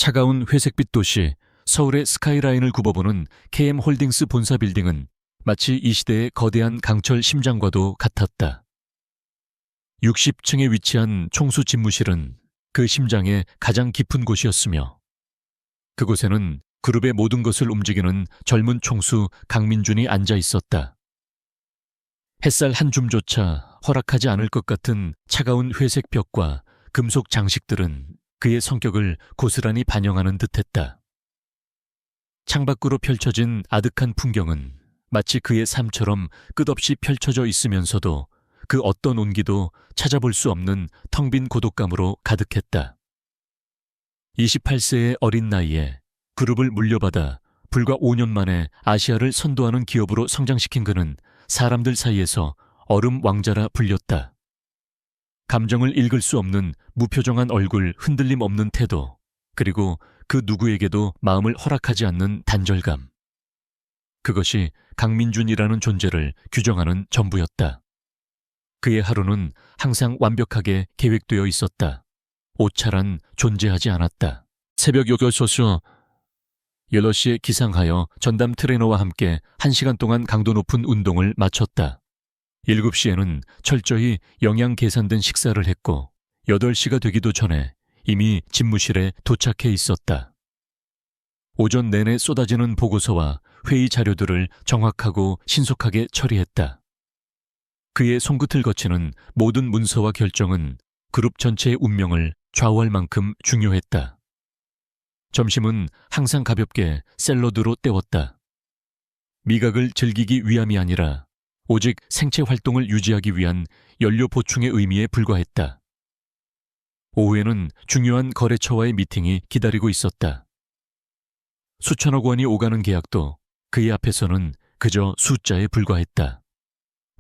차가운 회색빛 도시 서울의 스카이라인을 굽어보는 KM홀딩스 본사 빌딩은 마치 이 시대의 거대한 강철 심장과도 같았다. 60층에 위치한 총수 집무실은 그 심장의 가장 깊은 곳이었으며 그곳에는 그룹의 모든 것을 움직이는 젊은 총수 강민준이 앉아 있었다. 햇살 한 줌조차 허락하지 않을 것 같은 차가운 회색 벽과 금속 장식들은 그의 성격을 고스란히 반영하는 듯했다. 창밖으로 펼쳐진 아득한 풍경은 마치 그의 삶처럼 끝없이 펼쳐져 있으면서도 그 어떤 온기도 찾아볼 수 없는 텅 빈 고독감으로 가득했다. 28세의 어린 나이에 그룹을 물려받아 불과 5년 만에 아시아를 선도하는 기업으로 성장시킨 그는 사람들 사이에서 얼음 왕자라 불렸다. 감정을 읽을 수 없는 무표정한 얼굴, 흔들림 없는 태도, 그리고 그 누구에게도 마음을 허락하지 않는 단절감. 그것이 강민준이라는 존재를 규정하는 전부였다. 그의 하루는 항상 완벽하게 계획되어 있었다. 오차란 존재하지 않았다. 새벽 6시 8시에 기상하여 전담 트레이너와 함께 1시간 동안 강도 높은 운동을 마쳤다. 7시에는 철저히 영양 계산된 식사를 했고 8시가 되기도 전에 이미 집무실에 도착해 있었다. 오전 내내 쏟아지는 보고서와 회의 자료들을 정확하고 신속하게 처리했다. 그의 손끝을 거치는 모든 문서와 결정은 그룹 전체의 운명을 좌우할 만큼 중요했다. 점심은 항상 가볍게 샐러드로 때웠다. 미각을 즐기기 위함이 아니라 오직 생체 활동을 유지하기 위한 연료 보충의 의미에 불과했다. 오후에는 중요한 거래처와의 미팅이 기다리고 있었다. 수천억 원이 오가는 계약도 그의 앞에서는 그저 숫자에 불과했다.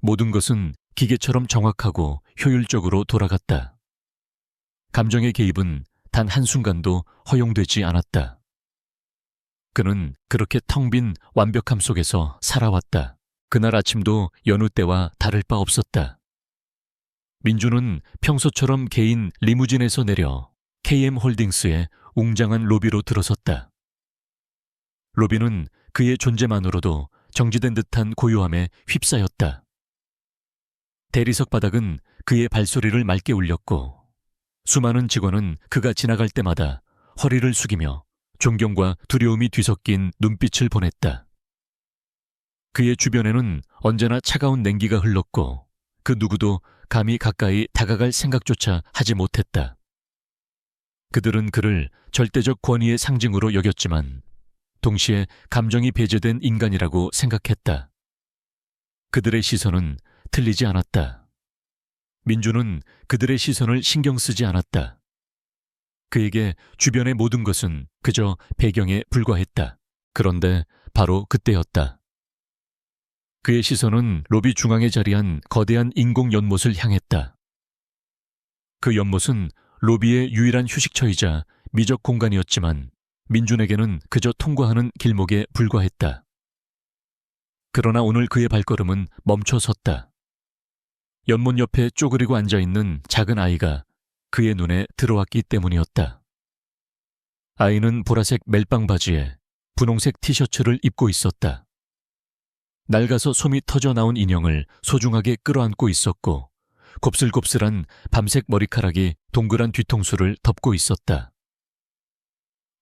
모든 것은 기계처럼 정확하고 효율적으로 돌아갔다. 감정의 개입은 단 한순간도 허용되지 않았다. 그는 그렇게 텅 빈 완벽함 속에서 살아왔다. 그날 아침도 여느 때와 다를 바 없었다. 민주는 평소처럼 개인 리무진에서 내려 KM홀딩스의 웅장한 로비로 들어섰다. 로비는 그의 존재만으로도 정지된 듯한 고요함에 휩싸였다. 대리석 바닥은 그의 발소리를 맑게 울렸고 수많은 직원은 그가 지나갈 때마다 허리를 숙이며 존경과 두려움이 뒤섞인 눈빛을 보냈다. 그의 주변에는 언제나 차가운 냉기가 흘렀고 그 누구도 감히 가까이 다가갈 생각조차 하지 못했다. 그들은 그를 절대적 권위의 상징으로 여겼지만 동시에 감정이 배제된 인간이라고 생각했다. 그들의 시선은 틀리지 않았다. 민주는 그들의 시선을 신경 쓰지 않았다. 그에게 주변의 모든 것은 그저 배경에 불과했다. 그런데 바로 그때였다. 그의 시선은 로비 중앙에 자리한 거대한 인공 연못을 향했다. 그 연못은 로비의 유일한 휴식처이자 미적 공간이었지만 민준에게는 그저 통과하는 길목에 불과했다. 그러나 오늘 그의 발걸음은 멈춰 섰다. 연못 옆에 쪼그리고 앉아있는 작은 아이가 그의 눈에 들어왔기 때문이었다. 아이는 보라색 멜빵 바지에 분홍색 티셔츠를 입고 있었다. 낡아서 솜이 터져 나온 인형을 소중하게 끌어안고 있었고 곱슬곱슬한 밤색 머리카락이 동그란 뒤통수를 덮고 있었다.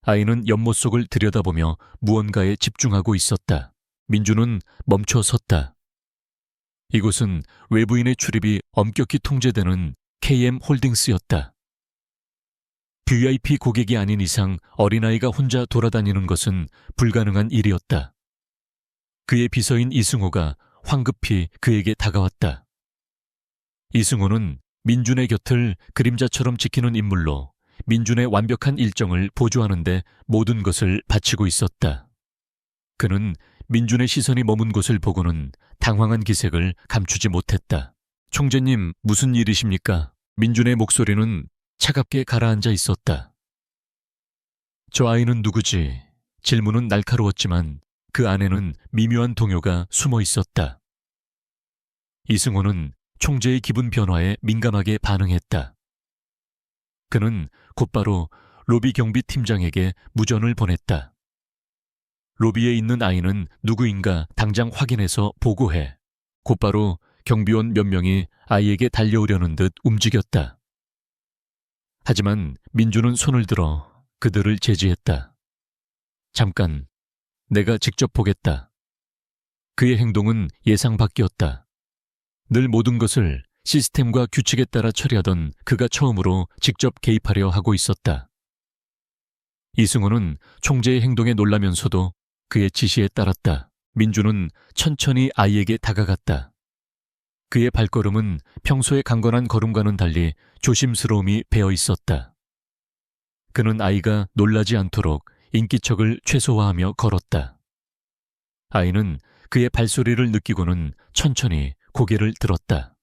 아이는 연못 속을 들여다보며 무언가에 집중하고 있었다. 민주는 멈춰 섰다. 이곳은 외부인의 출입이 엄격히 통제되는 KM홀딩스였다. VIP 고객이 아닌 이상 어린아이가 혼자 돌아다니는 것은 불가능한 일이었다. 그의 비서인 이승호가 황급히 그에게 다가왔다. 이승호는 민준의 곁을 그림자처럼 지키는 인물로 민준의 완벽한 일정을 보조하는 데 모든 것을 바치고 있었다. 그는 민준의 시선이 머문 곳을 보고는 당황한 기색을 감추지 못했다. 총재님, 무슨 일이십니까? 민준의 목소리는 차갑게 가라앉아 있었다. 저 아이는 누구지? 질문은 날카로웠지만 그 안에는 미묘한 동요가 숨어 있었다. 이승호는 총재의 기분 변화에 민감하게 반응했다. 그는 곧바로 로비 경비팀장에게 무전을 보냈다. 로비에 있는 아이는 누구인가 당장 확인해서 보고해. 곧바로 경비원 몇 명이 아이에게 달려오려는 듯 움직였다. 하지만 민주는 손을 들어 그들을 제지했다. 잠깐, 내가 직접 보겠다. 그의 행동은 예상 밖이었다. 늘 모든 것을 시스템과 규칙에 따라 처리하던 그가 처음으로 직접 개입하려 하고 있었다. 이승호는 총재의 행동에 놀라면서도 그의 지시에 따랐다. 민주는 천천히 아이에게 다가갔다. 그의 발걸음은 평소의 강건한 걸음과는 달리 조심스러움이 배어 있었다. 그는 아이가 놀라지 않도록 인기척을 최소화하며 걸었다. 아이는 그의 발소리를 느끼고는 천천히 고개를 들었다.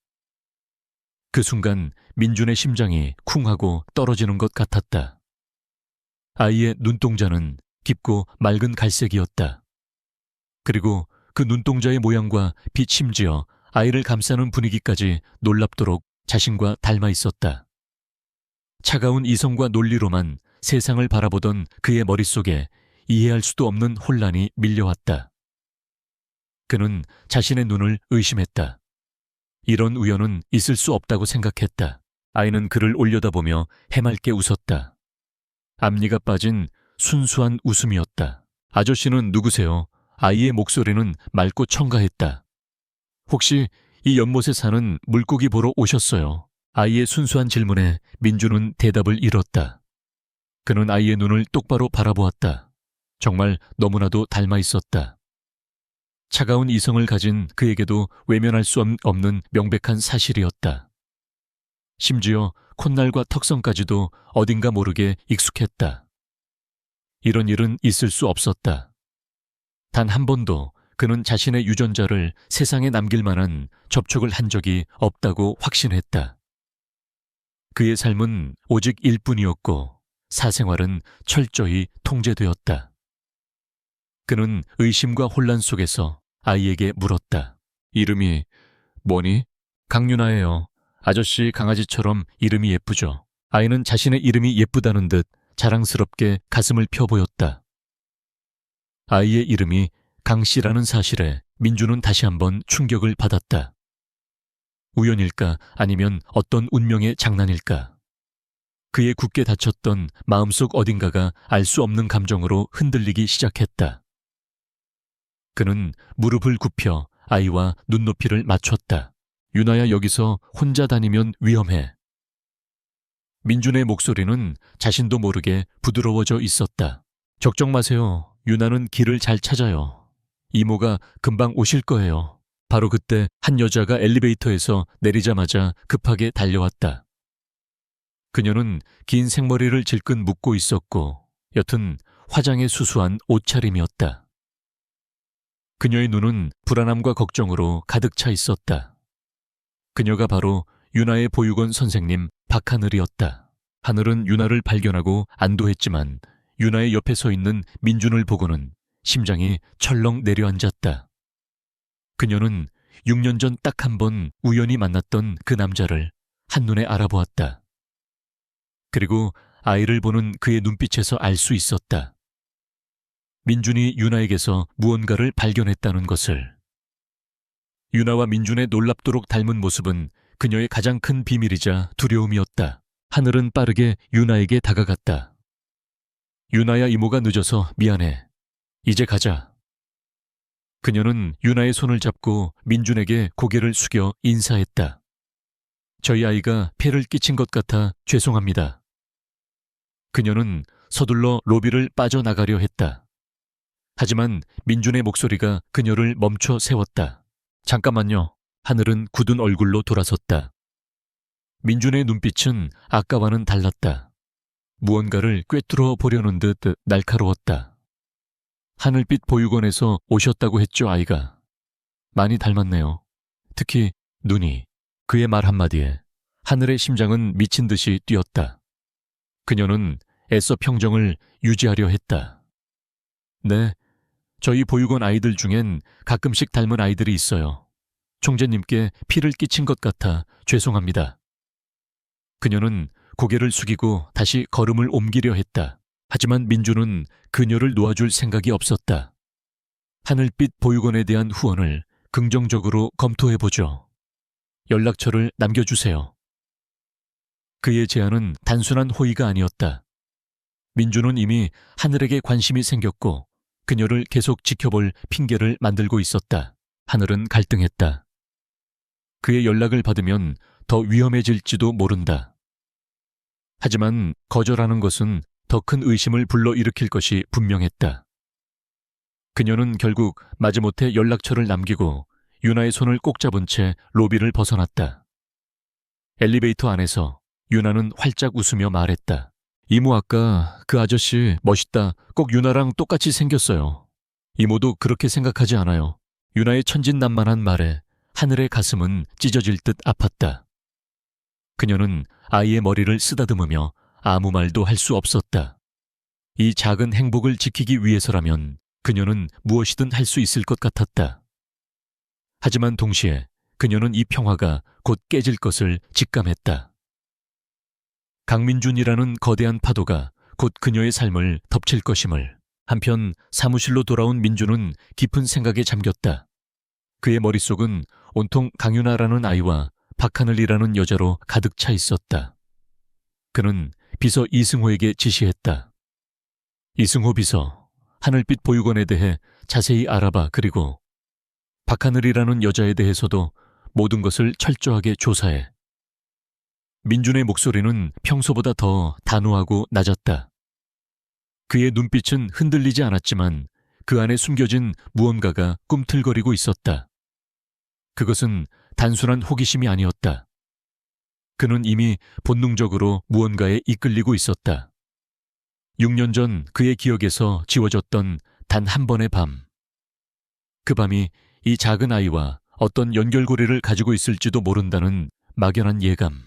그 순간 민준의 심장이 쿵 하고 떨어지는 것 같았다. 아이의 눈동자는 깊고 맑은 갈색이었다. 그리고 그 눈동자의 모양과 빛, 심지어 아이를 감싸는 분위기까지 놀랍도록 자신과 닮아 있었다. 차가운 이성과 논리로만 세상을 바라보던 그의 머릿속에 이해할 수도 없는 혼란이 밀려왔다. 그는 자신의 눈을 의심했다. 이런 우연은 있을 수 없다고 생각했다. 아이는 그를 올려다보며 해맑게 웃었다. 앞니가 빠진 순수한 웃음이었다. 아저씨는 누구세요? 아이의 목소리는 맑고 청가했다. 혹시 이 연못에 사는 물고기 보러 오셨어요? 아이의 순수한 질문에 민주는 대답을 잃었다. 그는 아이의 눈을 똑바로 바라보았다. 정말 너무나도 닮아 있었다. 차가운 이성을 가진 그에게도 외면할 수 없는 명백한 사실이었다. 심지어 콧날과 턱선까지도 어딘가 모르게 익숙했다. 이런 일은 있을 수 없었다. 단 한 번도 그는 자신의 유전자를 세상에 남길 만한 접촉을 한 적이 없다고 확신했다. 그의 삶은 오직 일뿐이었고 사생활은 철저히 통제되었다. 그는 의심과 혼란 속에서 아이에게 물었다. 이름이 뭐니? 강윤아예요. 아저씨 강아지처럼 이름이 예쁘죠. 아이는 자신의 이름이 예쁘다는 듯 자랑스럽게 가슴을 펴 보였다. 아이의 이름이 강씨라는 사실에 민주는 다시 한번 충격을 받았다. 우연일까 아니면 어떤 운명의 장난일까? 그의 굳게 닫혔던 마음속 어딘가가 알 수 없는 감정으로 흔들리기 시작했다. 그는 무릎을 굽혀 아이와 눈높이를 맞췄다. 윤아야, 여기서 혼자 다니면 위험해. 민준의 목소리는 자신도 모르게 부드러워져 있었다. 걱정 마세요. 윤아는 길을 잘 찾아요. 이모가 금방 오실 거예요. 바로 그때 한 여자가 엘리베이터에서 내리자마자 급하게 달려왔다. 그녀는 긴 생머리를 질끈 묶고 있었고 옅은 화장에 수수한 옷차림이었다. 그녀의 눈은 불안함과 걱정으로 가득 차 있었다. 그녀가 바로 윤아의 보육원 선생님 박하늘이었다. 하늘은 윤아를 발견하고 안도했지만 윤아의 옆에 서 있는 민준을 보고는 심장이 철렁 내려앉았다. 그녀는 6년 전 딱 한 번 우연히 만났던 그 남자를 한눈에 알아보았다. 그리고 아이를 보는 그의 눈빛에서 알 수 있었다. 민준이 윤아에게서 무언가를 발견했다는 것을. 윤아와 민준의 놀랍도록 닮은 모습은 그녀의 가장 큰 비밀이자 두려움이었다. 하늘은 빠르게 윤아에게 다가갔다. 윤아야, 이모가 늦어서 미안해. 이제 가자. 그녀는 윤아의 손을 잡고 민준에게 고개를 숙여 인사했다. 저희 아이가 폐를 끼친 것 같아 죄송합니다. 그녀는 서둘러 로비를 빠져나가려 했다. 하지만 민준의 목소리가 그녀를 멈춰 세웠다. 잠깐만요. 하늘은 굳은 얼굴로 돌아섰다. 민준의 눈빛은 아까와는 달랐다. 무언가를 꿰뚫어 보려는 듯 날카로웠다. 하늘빛 보육원에서 오셨다고 했죠, 아이가. 많이 닮았네요. 특히 눈이. 그의 말 한마디에 하늘의 심장은 미친 듯이 뛰었다. 그녀는 애써 평정을 유지하려 했다. 네, 저희 보육원 아이들 중엔 가끔씩 닮은 아이들이 있어요. 총재님께 피를 끼친 것 같아 죄송합니다. 그녀는 고개를 숙이고 다시 걸음을 옮기려 했다. 하지만 민주는 그녀를 놓아줄 생각이 없었다. 하늘빛 보육원에 대한 후원을 긍정적으로 검토해보죠. 연락처를 남겨주세요. 그의 제안은 단순한 호의가 아니었다. 민주는 이미 하늘에게 관심이 생겼고 그녀를 계속 지켜볼 핑계를 만들고 있었다. 하늘은 갈등했다. 그의 연락을 받으면 더 위험해질지도 모른다. 하지만 거절하는 것은 더 큰 의심을 불러일으킬 것이 분명했다. 그녀는 결국 마지못해 연락처를 남기고 유나의 손을 꼭 잡은 채 로비를 벗어났다. 엘리베이터 안에서 유나는 활짝 웃으며 말했다. 이모, 아까 그 아저씨 멋있다. 꼭 유나랑 똑같이 생겼어요. 이모도 그렇게 생각하지 않아요. 유나의 천진난만한 말에 하늘의 가슴은 찢어질 듯 아팠다. 그녀는 아이의 머리를 쓰다듬으며 아무 말도 할 수 없었다. 이 작은 행복을 지키기 위해서라면 그녀는 무엇이든 할 수 있을 것 같았다. 하지만 동시에 그녀는 이 평화가 곧 깨질 것을 직감했다. 강민준이라는 거대한 파도가 곧 그녀의 삶을 덮칠 것임을. 한편 사무실로 돌아온 민준은 깊은 생각에 잠겼다. 그의 머릿속은 온통 강윤아라는 아이와 박하늘이라는 여자로 가득 차 있었다. 그는 비서 이승호에게 지시했다. 이승호 비서, 하늘빛 보육원에 대해 자세히 알아봐. 그리고 박하늘이라는 여자에 대해서도 모든 것을 철저하게 조사해. 민준의 목소리는 평소보다 더 단호하고 낮았다. 그의 눈빛은 흔들리지 않았지만 그 안에 숨겨진 무언가가 꿈틀거리고 있었다. 그것은 단순한 호기심이 아니었다. 그는 이미 본능적으로 무언가에 이끌리고 있었다. 6년 전 그의 기억에서 지워졌던 단 한 번의 밤. 그 밤이 이 작은 아이와 어떤 연결고리를 가지고 있을지도 모른다는 막연한 예감.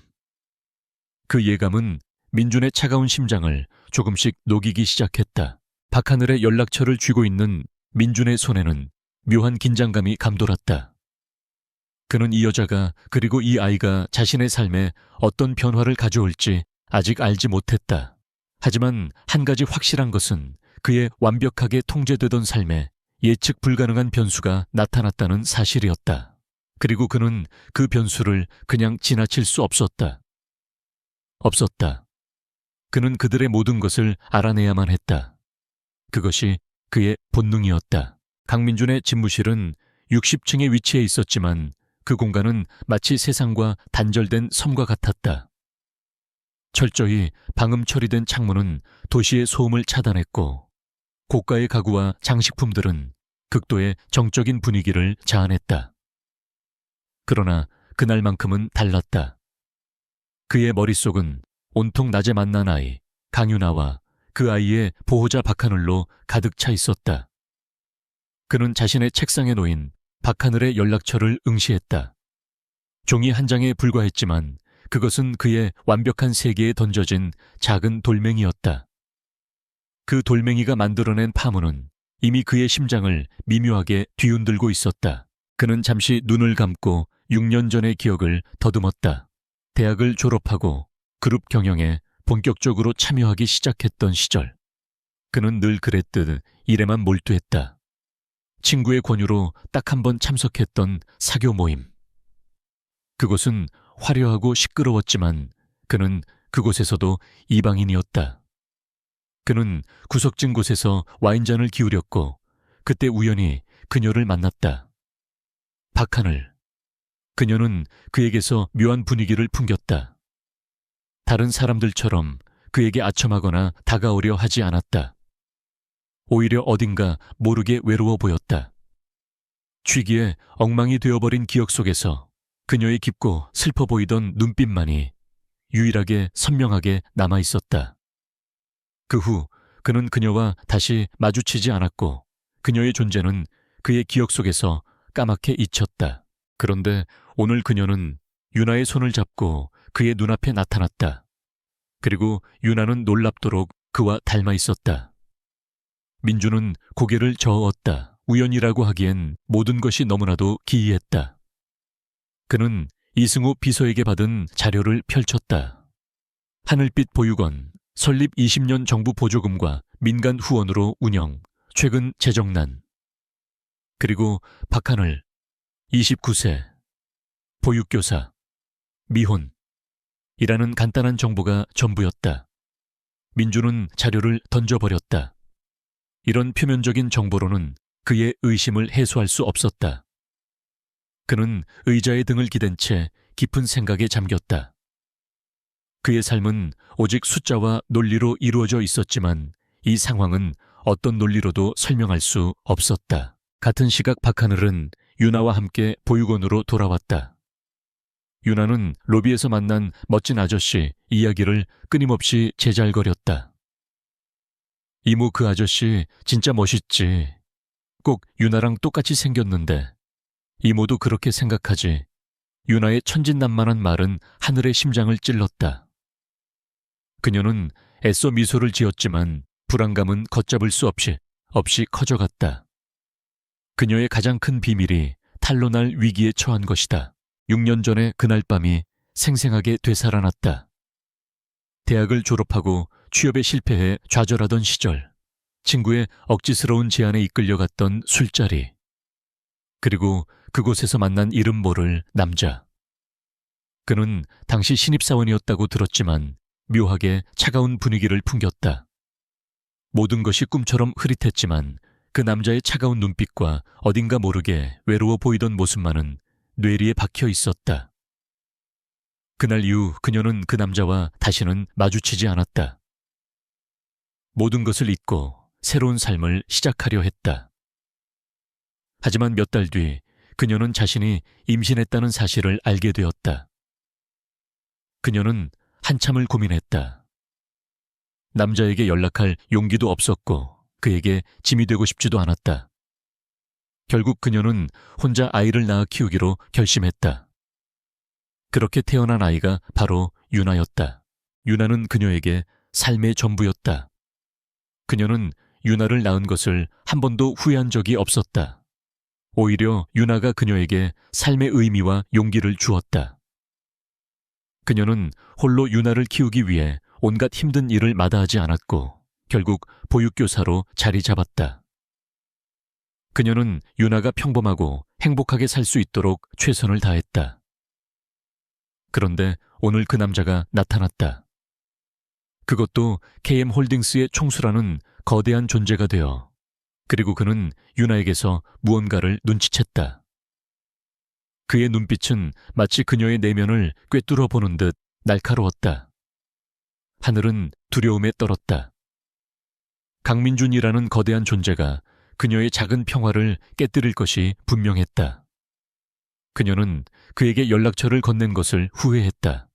그 예감은 민준의 차가운 심장을 조금씩 녹이기 시작했다. 박하늘의 연락처를 쥐고 있는 민준의 손에는 묘한 긴장감이 감돌았다. 그는 이 여자가 그리고 이 아이가 자신의 삶에 어떤 변화를 가져올지 아직 알지 못했다. 하지만 한 가지 확실한 것은 그의 완벽하게 통제되던 삶에 예측 불가능한 변수가 나타났다는 사실이었다. 그리고 그는 그 변수를 그냥 지나칠 수 없었다. 그는 그들의 모든 것을 알아내야만 했다. 그것이 그의 본능이었다. 강민준의 집무실은 60층에 위치해 있었지만 그 공간은 마치 세상과 단절된 섬과 같았다. 철저히 방음 처리된 창문은 도시의 소음을 차단했고 고가의 가구와 장식품들은 극도의 정적인 분위기를 자아냈다. 그러나 그날만큼은 달랐다. 그의 머릿속은 온통 낮에 만난 아이 강윤아와 그 아이의 보호자 박하늘로 가득 차 있었다. 그는 자신의 책상에 놓인 박하늘의 연락처를 응시했다. 종이 한 장에 불과했지만 그것은 그의 완벽한 세계에 던져진 작은 돌멩이였다. 그 돌멩이가 만들어낸 파문은 이미 그의 심장을 미묘하게 뒤흔들고 있었다. 그는 잠시 눈을 감고 6년 전의 기억을 더듬었다. 대학을 졸업하고 그룹 경영에 본격적으로 참여하기 시작했던 시절. 그는 늘 그랬듯 일에만 몰두했다. 친구의 권유로 딱 한 번 참석했던 사교 모임. 그곳은 화려하고 시끄러웠지만 그는 그곳에서도 이방인이었다. 그는 구석진 곳에서 와인잔을 기울였고 그때 우연히 그녀를 만났다. 박하늘. 그녀는 그에게서 묘한 분위기를 풍겼다. 다른 사람들처럼 그에게 아첨하거나 다가오려 하지 않았다. 오히려 어딘가 모르게 외로워 보였다. 취기에 엉망이 되어버린 기억 속에서 그녀의 깊고 슬퍼 보이던 눈빛만이 유일하게 선명하게 남아있었다. 그 후 그는 그녀와 다시 마주치지 않았고 그녀의 존재는 그의 기억 속에서 까맣게 잊혔다. 그런데 오늘 그녀는 유나의 손을 잡고 그의 눈앞에 나타났다. 그리고 유나는 놀랍도록 그와 닮아 있었다. 민주는 고개를 저었다. 우연이라고 하기엔 모든 것이 너무나도 기이했다. 그는 이승우 비서에게 받은 자료를 펼쳤다. 하늘빛 보육원, 설립 20년 정부 보조금과 민간 후원으로 운영, 최근 재정난. 그리고 박하늘, 29세, 보육교사, 미혼. 이라는 간단한 정보가 전부였다. 민주는 자료를 던져버렸다. 이런 표면적인 정보로는 그의 의심을 해소할 수 없었다. 그는 의자에 등을 기댄 채 깊은 생각에 잠겼다. 그의 삶은 오직 숫자와 논리로 이루어져 있었지만 이 상황은 어떤 논리로도 설명할 수 없었다. 같은 시각 박하늘은 유나와 함께 보육원으로 돌아왔다. 유나는 로비에서 만난 멋진 아저씨 이야기를 끊임없이 제잘거렸다. 이모 그 아저씨 진짜 멋있지. 꼭 유나랑 똑같이 생겼는데. 이모도 그렇게 생각하지. 유나의 천진난만한 말은 하늘의 심장을 찔렀다. 그녀는 애써 미소를 지었지만 불안감은 걷잡을 수 없이 커져갔다. 그녀의 가장 큰 비밀이 탄로날 위기에 처한 것이다. 6년 전의 그날 밤이 생생하게 되살아났다. 대학을 졸업하고 취업에 실패해 좌절하던 시절, 친구의 억지스러운 제안에 이끌려갔던 술자리, 그리고 그곳에서 만난 이름 모를 남자. 그는 당시 신입사원이었다고 들었지만 묘하게 차가운 분위기를 풍겼다. 모든 것이 꿈처럼 흐릿했지만 그 남자의 차가운 눈빛과 어딘가 모르게 외로워 보이던 모습만은 뇌리에 박혀 있었다. 그날 이후 그녀는 그 남자와 다시는 마주치지 않았다. 모든 것을 잊고 새로운 삶을 시작하려 했다. 하지만 몇 달 뒤 그녀는 자신이 임신했다는 사실을 알게 되었다. 그녀는 한참을 고민했다. 남자에게 연락할 용기도 없었고 그에게 짐이 되고 싶지도 않았다. 결국 그녀는 혼자 아이를 낳아 키우기로 결심했다. 그렇게 태어난 아이가 바로 유나였다. 유나는 그녀에게 삶의 전부였다. 그녀는 유나를 낳은 것을 한 번도 후회한 적이 없었다. 오히려 유나가 그녀에게 삶의 의미와 용기를 주었다. 그녀는 홀로 유나를 키우기 위해 온갖 힘든 일을 마다하지 않았고 결국 보육교사로 자리 잡았다. 그녀는 유나가 평범하고 행복하게 살 수 있도록 최선을 다했다. 그런데 오늘 그 남자가 나타났다. 그것도 KM홀딩스의 총수라는 거대한 존재가 되어, 그리고 그는 유나에게서 무언가를 눈치챘다. 그의 눈빛은 마치 그녀의 내면을 꿰뚫어 보는 듯 날카로웠다. 하늘은 두려움에 떨었다. 강민준이라는 거대한 존재가 그녀의 작은 평화를 깨뜨릴 것이 분명했다. 그녀는 그에게 연락처를 건넨 것을 후회했다.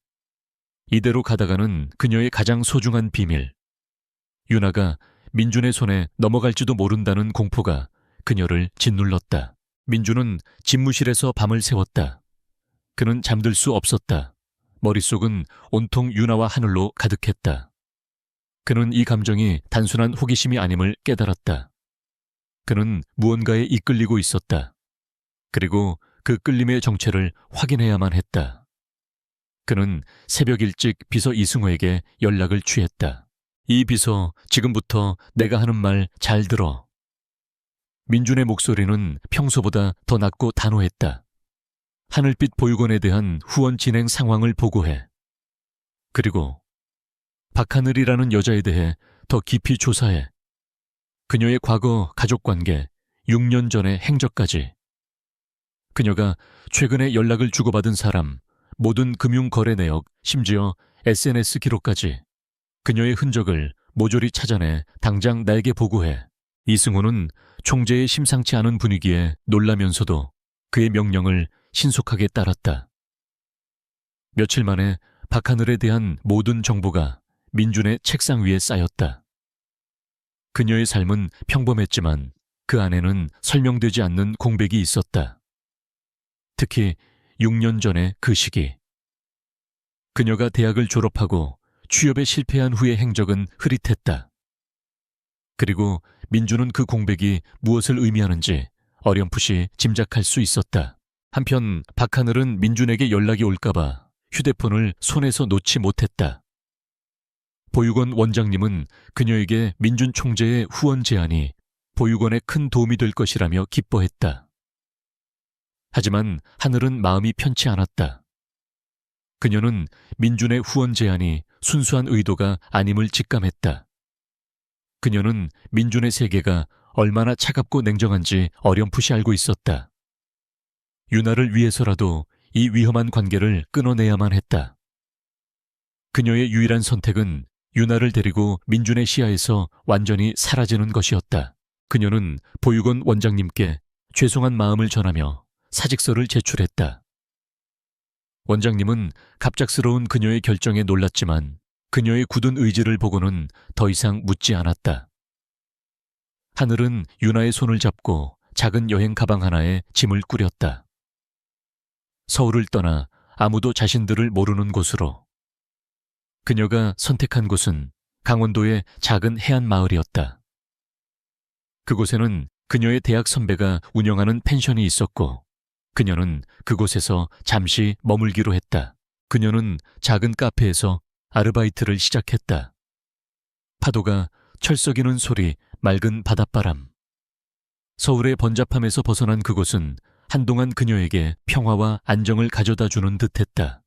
이대로 가다가는 그녀의 가장 소중한 비밀, 유나가 민준의 손에 넘어갈지도 모른다는 공포가 그녀를 짓눌렀다. 민준은 집무실에서 밤을 새웠다. 그는 잠들 수 없었다. 머릿속은 온통 유나와 하늘로 가득했다. 그는 이 감정이 단순한 호기심이 아님을 깨달았다. 그는 무언가에 이끌리고 있었다. 그리고 그 끌림의 정체를 확인해야만 했다. 그는 새벽 일찍 비서 이승호에게 연락을 취했다. 이 비서, 지금부터 내가 하는 말 잘 들어. 민준의 목소리는 평소보다 더 낮고 단호했다. 하늘빛 보육원에 대한 후원 진행 상황을 보고해. 그리고 박하늘이라는 여자에 대해 더 깊이 조사해. 그녀의 과거 가족관계, 6년 전의 행적까지. 그녀가 최근에 연락을 주고받은 사람, 모든 금융거래 내역, 심지어 SNS 기록까지. 그녀의 흔적을 모조리 찾아내 당장 나에게 보고해. 이승호는 총재의 심상치 않은 분위기에 놀라면서도 그의 명령을 신속하게 따랐다. 며칠 만에 박하늘에 대한 모든 정보가 민준의 책상 위에 쌓였다. 그녀의 삶은 평범했지만 그 안에는 설명되지 않는 공백이 있었다. 특히 6년 전의 그 시기. 그녀가 대학을 졸업하고 취업에 실패한 후의 행적은 흐릿했다. 그리고 민준은 그 공백이 무엇을 의미하는지 어렴풋이 짐작할 수 있었다. 한편 박하늘은 민준에게 연락이 올까봐 휴대폰을 손에서 놓지 못했다. 보육원 원장님은 그녀에게 민준 총재의 후원 제안이 보육원에 큰 도움이 될 것이라며 기뻐했다. 하지만 하늘은 마음이 편치 않았다. 그녀는 민준의 후원 제안이 순수한 의도가 아님을 직감했다. 그녀는 민준의 세계가 얼마나 차갑고 냉정한지 어렴풋이 알고 있었다. 유나를 위해서라도 이 위험한 관계를 끊어내야만 했다. 그녀의 유일한 선택은 유나를 데리고 민준의 시야에서 완전히 사라지는 것이었다. 그녀는 보육원 원장님께 죄송한 마음을 전하며 사직서를 제출했다. 원장님은 갑작스러운 그녀의 결정에 놀랐지만 그녀의 굳은 의지를 보고는 더 이상 묻지 않았다. 하늘은 유나의 손을 잡고 작은 여행 가방 하나에 짐을 꾸렸다. 서울을 떠나 아무도 자신들을 모르는 곳으로. 그녀가 선택한 곳은 강원도의 작은 해안 마을이었다. 그곳에는 그녀의 대학 선배가 운영하는 펜션이 있었고 그녀는 그곳에서 잠시 머물기로 했다. 그녀는 작은 카페에서 아르바이트를 시작했다. 파도가 철썩이는 소리, 맑은 바닷바람. 서울의 번잡함에서 벗어난 그곳은 한동안 그녀에게 평화와 안정을 가져다 주는 듯했다.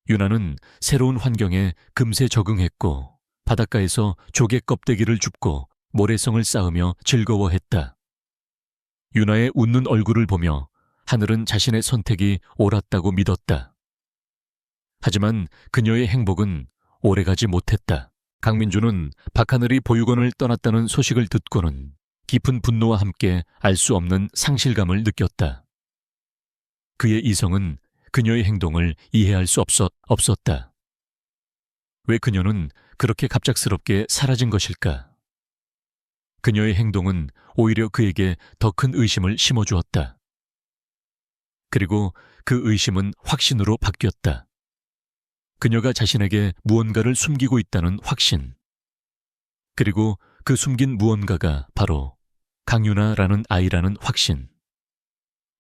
유나는 새로운 환경에 금세 적응했고 바닷가에서 조개 껍데기를 줍고 모래성을 쌓으며 즐거워했다. 유나의 웃는 얼굴을 보며 하늘은 자신의 선택이 옳았다고 믿었다. 하지만 그녀의 행복은 오래가지 못했다. 강민주는 박하늘이 보육원을 떠났다는 소식을 듣고는 깊은 분노와 함께 알 수 없는 상실감을 느꼈다. 그의 이성은 그녀의 행동을 이해할 수 없었다. 왜 그녀는 그렇게 갑작스럽게 사라진 것일까? 그녀의 행동은 오히려 그에게 더 큰 의심을 심어주었다. 그리고 그 의심은 확신으로 바뀌었다. 그녀가 자신에게 무언가를 숨기고 있다는 확신. 그리고 그 숨긴 무언가가 바로 강유나라는 아이라는 확신.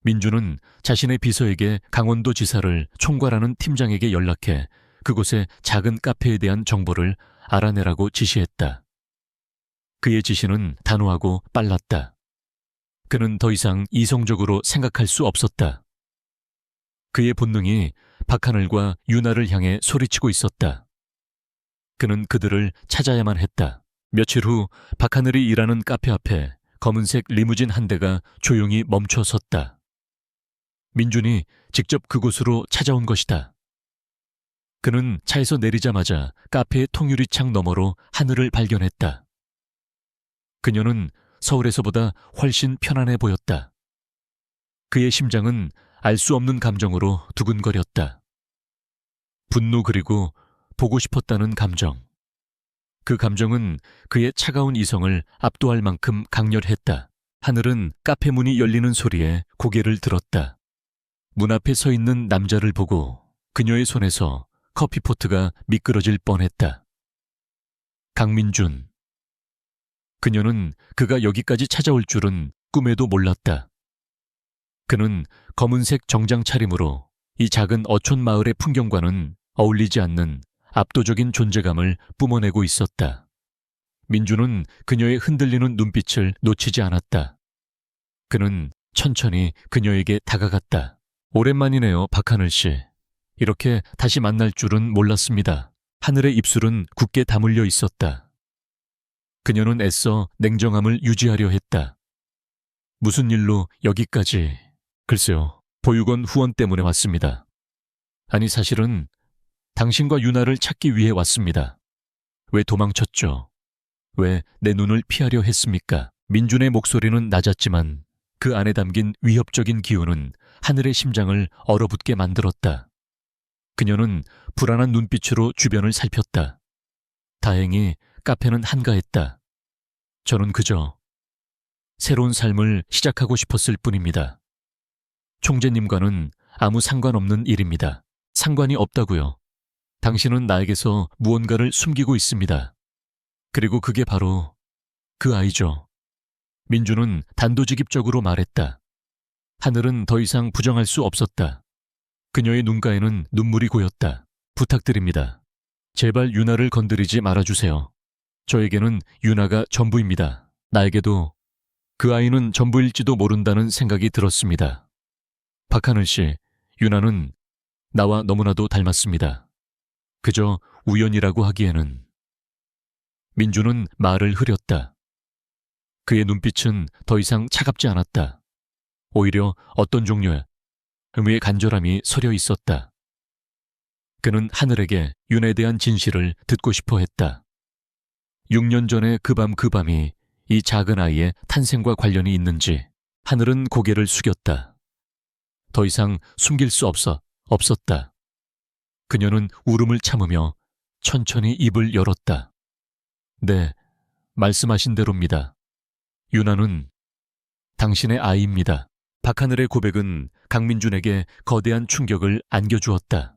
민주는 자신의 비서에게 강원도 지사를 총괄하는 팀장에게 연락해 그곳의 작은 카페에 대한 정보를 알아내라고 지시했다. 그의 지시는 단호하고 빨랐다. 그는 더 이상 이성적으로 생각할 수 없었다. 그의 본능이 박하늘과 유나를 향해 소리치고 있었다. 그는 그들을 찾아야만 했다. 며칠 후 박하늘이 일하는 카페 앞에 검은색 리무진 한 대가 조용히 멈춰 섰다. 민준이 직접 그곳으로 찾아온 것이다. 그는 차에서 내리자마자 카페의 통유리창 너머로 하늘을 발견했다. 그녀는 서울에서보다 훨씬 편안해 보였다. 그의 심장은 알 수 없는 감정으로 두근거렸다. 분노 그리고 보고 싶었다는 감정. 그 감정은 그의 차가운 이성을 압도할 만큼 강렬했다. 하늘은 카페 문이 열리는 소리에 고개를 들었다. 문 앞에 서 있는 남자를 보고 그녀의 손에서 커피포트가 미끄러질 뻔했다. 강민준. 그녀는 그가 여기까지 찾아올 줄은 꿈에도 몰랐다. 그는 검은색 정장 차림으로 이 작은 어촌 마을의 풍경과는 어울리지 않는 압도적인 존재감을 뿜어내고 있었다. 민주는 그녀의 흔들리는 눈빛을 놓치지 않았다. 그는 천천히 그녀에게 다가갔다. 오랜만이네요, 박하늘 씨. 이렇게 다시 만날 줄은 몰랐습니다. 하늘의 입술은 굳게 다물려 있었다. 그녀는 애써 냉정함을 유지하려 했다. 무슨 일로 여기까지? 글쎄요, 보육원 후원 때문에 왔습니다. 아니, 사실은 당신과 유나를 찾기 위해 왔습니다. 왜 도망쳤죠? 왜 내 눈을 피하려 했습니까? 민준의 목소리는 낮았지만 그 안에 담긴 위협적인 기운은 하늘의 심장을 얼어붙게 만들었다. 그녀는 불안한 눈빛으로 주변을 살폈다. 다행히 카페는 한가했다. 저는 그저 새로운 삶을 시작하고 싶었을 뿐입니다. 총재님과는 아무 상관없는 일입니다. 상관이 없다고요. 당신은 나에게서 무언가를 숨기고 있습니다. 그리고 그게 바로 그 아이죠. 민주는 단도직입적으로 말했다. 하늘은 더 이상 부정할 수 없었다. 그녀의 눈가에는 눈물이 고였다. 부탁드립니다. 제발 유나를 건드리지 말아주세요. 저에게는 유나가 전부입니다. 나에게도 그 아이는 전부일지도 모른다는 생각이 들었습니다. 박하늘 씨, 유나는 나와 너무나도 닮았습니다. 그저 우연이라고 하기에는. 민주는 말을 흐렸다. 그의 눈빛은 더 이상 차갑지 않았다. 오히려 어떤 종류의 의미의 간절함이 서려 있었다. 그는 하늘에게 윤에 대한 진실을 듣고 싶어 했다. 6년 전의 그 밤이 이 작은 아이의 탄생과 관련이 있는지 하늘은 고개를 숙였다. 더 이상 숨길 수 없었다. 그녀는 울음을 참으며 천천히 입을 열었다. 네, 말씀하신 대로입니다. 유나는 당신의 아이입니다. 박하늘의 고백은 강민준에게 거대한 충격을 안겨주었다.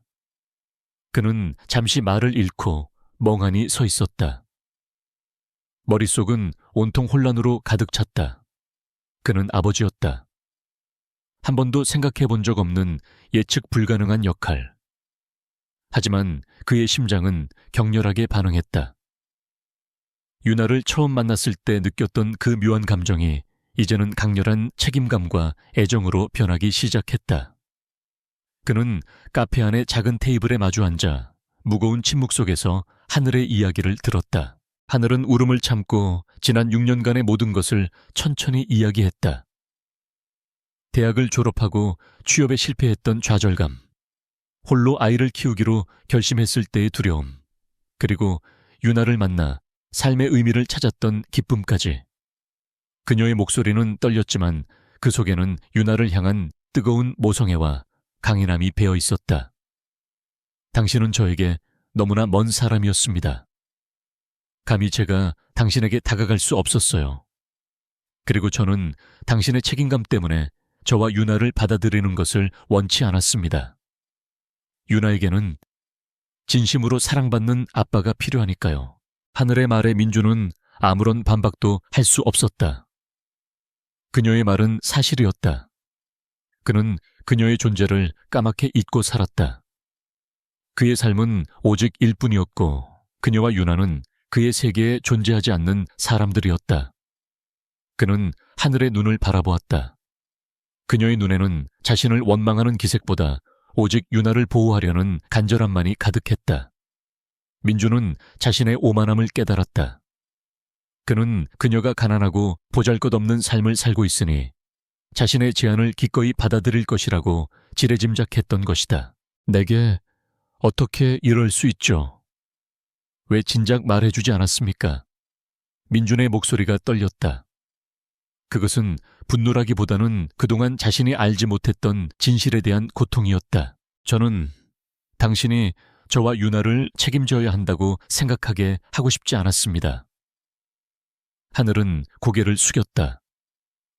그는 잠시 말을 잃고 멍하니 서 있었다. 머릿속은 온통 혼란으로 가득 찼다. 그는 아버지였다. 한 번도 생각해 본 적 없는 예측 불가능한 역할. 하지만 그의 심장은 격렬하게 반응했다. 유나를 처음 만났을 때 느꼈던 그 묘한 감정이 이제는 강렬한 책임감과 애정으로 변하기 시작했다. 그는 카페 안의 작은 테이블에 마주 앉아 무거운 침묵 속에서 하늘의 이야기를 들었다. 하늘은 울음을 참고 지난 6년간의 모든 것을 천천히 이야기했다. 대학을 졸업하고 취업에 실패했던 좌절감, 홀로 아이를 키우기로 결심했을 때의 두려움, 그리고 유나를 만나 삶의 의미를 찾았던 기쁨까지. 그녀의 목소리는 떨렸지만 그 속에는 유나를 향한 뜨거운 모성애와 강인함이 배어 있었다. 당신은 저에게 너무나 먼 사람이었습니다. 감히 제가 당신에게 다가갈 수 없었어요. 그리고 저는 당신의 책임감 때문에 저와 유나를 받아들이는 것을 원치 않았습니다. 유나에게는 진심으로 사랑받는 아빠가 필요하니까요. 하늘의 말에 민주는 아무런 반박도 할 수 없었다. 그녀의 말은 사실이었다. 그는 그녀의 존재를 까맣게 잊고 살았다. 그의 삶은 오직 일뿐이었고 그녀와 유나는 그의 세계에 존재하지 않는 사람들이었다. 그는 하늘의 눈을 바라보았다. 그녀의 눈에는 자신을 원망하는 기색보다 오직 유나를 보호하려는 간절함만이 가득했다. 민주는 자신의 오만함을 깨달았다. 그는 그녀가 가난하고 보잘것없는 삶을 살고 있으니 자신의 제안을 기꺼이 받아들일 것이라고 지레짐작했던 것이다. 내게 어떻게 이럴 수 있죠? 왜 진작 말해주지 않았습니까? 민준의 목소리가 떨렸다. 그것은 분노라기보다는 그동안 자신이 알지 못했던 진실에 대한 고통이었다. 저는 당신이 저와 유나를 책임져야 한다고 생각하게 하고 싶지 않았습니다. 하늘은 고개를 숙였다.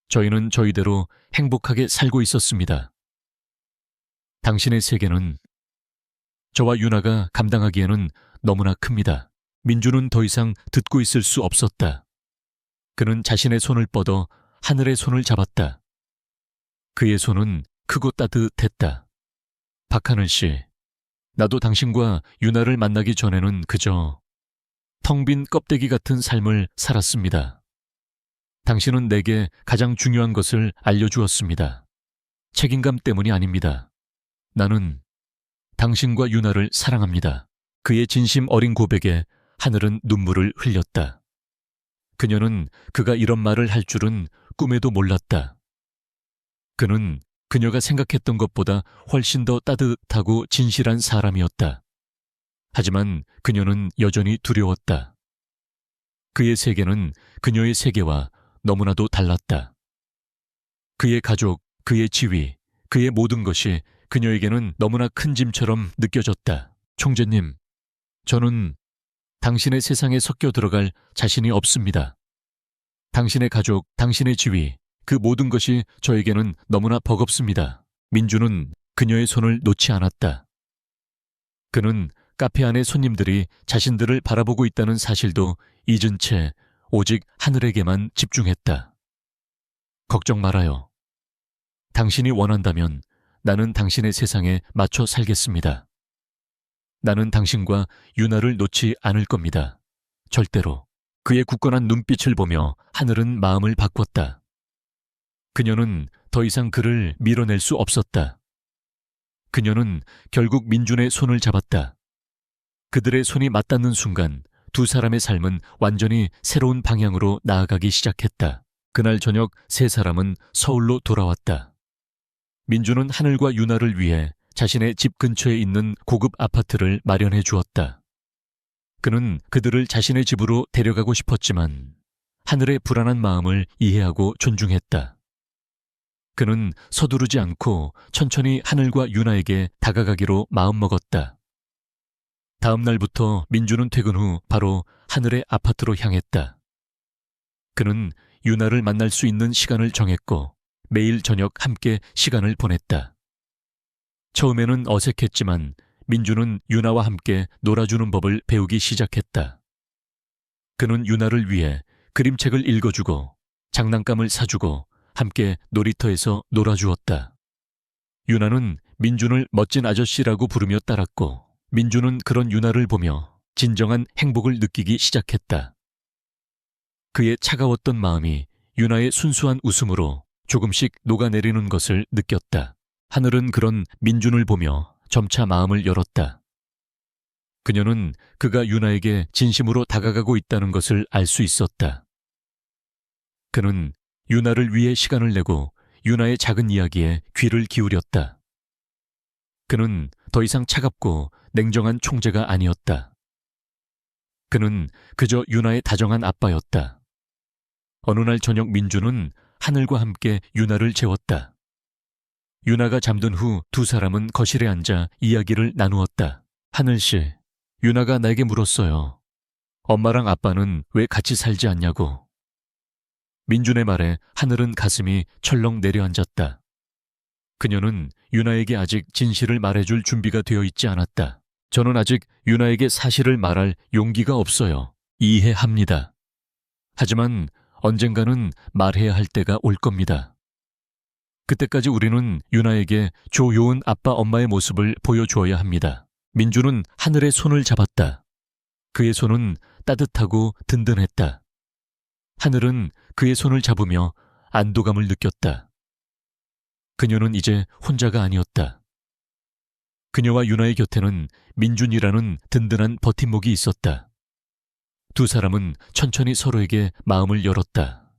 저희는 저희대로 행복하게 살고 있었습니다. 당신의 세계는 저와 유나가 감당하기에는 너무나 큽니다. 민주는 더 이상 듣고 있을 수 없었다. 그는 자신의 손을 뻗어 하늘의 손을 잡았다. 그의 손은 크고 따뜻했다. 박하늘 씨, 나도 당신과 유나를 만나기 전에는 그저 텅 빈 껍데기 같은 삶을 살았습니다. 당신은 내게 가장 중요한 것을 알려주었습니다. 책임감 때문이 아닙니다. 나는 당신과 유나를 사랑합니다. 그의 진심 어린 고백에 하늘은 눈물을 흘렸다. 그녀는 그가 이런 말을 할 줄은 꿈에도 몰랐다. 그는 그녀가 생각했던 것보다 훨씬 더 따뜻하고 진실한 사람이었다. 하지만 그녀는 여전히 두려웠다. 그의 세계는 그녀의 세계와 너무나도 달랐다. 그의 가족, 그의 지위, 그의 모든 것이 그녀에게는 너무나 큰 짐처럼 느껴졌다. 총재님, 저는 당신의 세상에 섞여 들어갈 자신이 없습니다. 당신의 가족, 당신의 지위, 그 모든 것이 저에게는 너무나 버겁습니다. 민주는 그녀의 손을 놓지 않았다. 그는 카페 안의 손님들이 자신들을 바라보고 있다는 사실도 잊은 채 오직 하늘에게만 집중했다. 걱정 말아요. 당신이 원한다면 나는 당신의 세상에 맞춰 살겠습니다. 나는 당신과 유나를 놓지 않을 겁니다. 절대로. 그의 굳건한 눈빛을 보며 하늘은 마음을 바꿨다. 그녀는 더 이상 그를 밀어낼 수 없었다. 그녀는 결국 민준의 손을 잡았다. 그들의 손이 맞닿는 순간 두 사람의 삶은 완전히 새로운 방향으로 나아가기 시작했다. 그날 저녁 세 사람은 서울로 돌아왔다. 민준은 하늘과 유나를 위해 자신의 집 근처에 있는 고급 아파트를 마련해 주었다. 그는 그들을 자신의 집으로 데려가고 싶었지만 하늘의 불안한 마음을 이해하고 존중했다. 그는 서두르지 않고 천천히 하늘과 유나에게 다가가기로 마음먹었다. 다음 날부터 민준은 퇴근 후 바로 하늘의 아파트로 향했다. 그는 유나를 만날 수 있는 시간을 정했고 매일 저녁 함께 시간을 보냈다. 처음에는 어색했지만 민준은 유나와 함께 놀아주는 법을 배우기 시작했다. 그는 유나를 위해 그림책을 읽어주고 장난감을 사주고 함께 놀이터에서 놀아주었다. 유나는 민준을 멋진 아저씨라고 부르며 따랐고 민준은 그런 유나를 보며 진정한 행복을 느끼기 시작했다. 그의 차가웠던 마음이 유나의 순수한 웃음으로 조금씩 녹아내리는 것을 느꼈다. 하늘은 그런 민준을 보며 점차 마음을 열었다. 그녀는 그가 유나에게 진심으로 다가가고 있다는 것을 알 수 있었다. 그는 유나를 위해 시간을 내고 유나의 작은 이야기에 귀를 기울였다. 그는 더 이상 차갑고 냉정한 총재가 아니었다. 그는 그저 유나의 다정한 아빠였다. 어느 날 저녁 민준은 하늘과 함께 유나를 재웠다. 유나가 잠든 후 두 사람은 거실에 앉아 이야기를 나누었다. 하늘씨, 유나가 나에게 물었어요. 엄마랑 아빠는 왜 같이 살지 않냐고. 민준의 말에 하늘은 가슴이 철렁 내려앉았다. 그녀는 유나에게 아직 진실을 말해줄 준비가 되어 있지 않았다. 저는 아직 유나에게 사실을 말할 용기가 없어요. 이해합니다. 하지만 언젠가는 말해야 할 때가 올 겁니다. 그때까지 우리는 유나에게 조여운 아빠 엄마의 모습을 보여주어야 합니다. 민준은 하늘의 손을 잡았다. 그의 손은 따뜻하고 든든했다. 하늘은 그의 손을 잡으며 안도감을 느꼈다. 그녀는 이제 혼자가 아니었다. 그녀와 유나의 곁에는 민준이라는 든든한 버팀목이 있었다. 두 사람은 천천히 서로에게 마음을 열었다.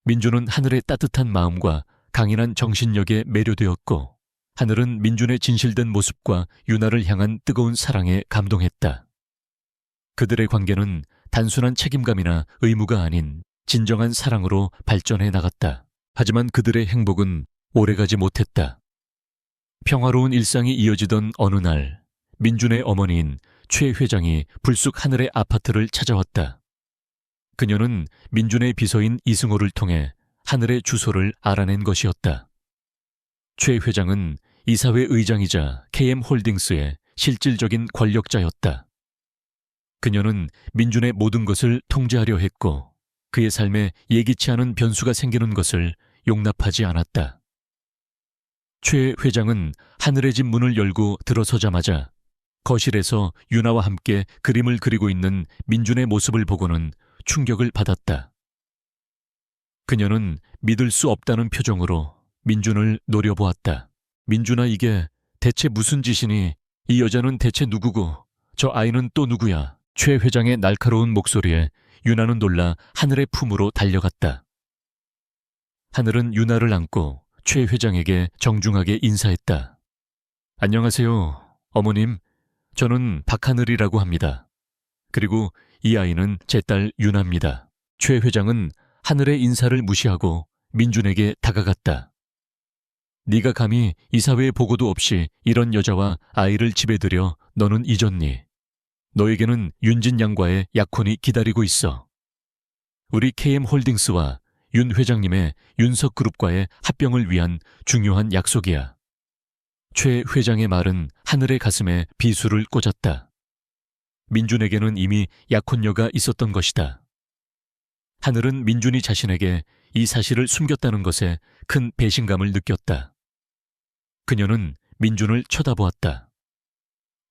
민준은 하늘의 따뜻한 마음과 강인한 정신력에 매료되었고 하늘은 민준의 진실된 모습과 유나를 향한 뜨거운 사랑에 감동했다. 그들의 관계는 단순한 책임감이나 의무가 아닌 진정한 사랑으로 발전해 나갔다. 하지만 그들의 행복은 오래가지 못했다. 평화로운 일상이 이어지던 어느 날 민준의 어머니인 최 회장이 불쑥 하늘의 아파트를 찾아왔다. 그녀는 민준의 비서인 이승호를 통해 하늘의 주소를 알아낸 것이었다. 최 회장은 이사회 의장이자 KM홀딩스의 실질적인 권력자였다. 그녀는 민준의 모든 것을 통제하려 했고 그의 삶에 예기치 않은 변수가 생기는 것을 용납하지 않았다. 최 회장은 하늘의 집 문을 열고 들어서자마자 거실에서 유나와 함께 그림을 그리고 있는 민준의 모습을 보고는 충격을 받았다. 그녀는 믿을 수 없다는 표정으로 민준을 노려보았다. 민준아, 이게 대체 무슨 짓이니? 이 여자는 대체 누구고 저 아이는 또 누구야? 최 회장의 날카로운 목소리에 유나는 놀라 하늘의 품으로 달려갔다. 하늘은 유나를 안고 최 회장에게 정중하게 인사했다. 안녕하세요, 어머님. 저는 박하늘이라고 합니다. 그리고 이 아이는 제 딸 유나입니다. 최 회장은 하늘의 인사를 무시하고 민준에게 다가갔다. 네가 감히 이사회에 보고도 없이 이런 여자와 아이를 집에 들여 너는 잊었니? 너에게는 윤진 양과의 약혼이 기다리고 있어. 우리 KM홀딩스와 윤 회장님의 윤석그룹과의 합병을 위한 중요한 약속이야. 최 회장의 말은 하늘의 가슴에 비수를 꽂았다. 민준에게는 이미 약혼녀가 있었던 것이다. 하늘은 민준이 자신에게 이 사실을 숨겼다는 것에 큰 배신감을 느꼈다. 그녀는 민준을 쳐다보았다.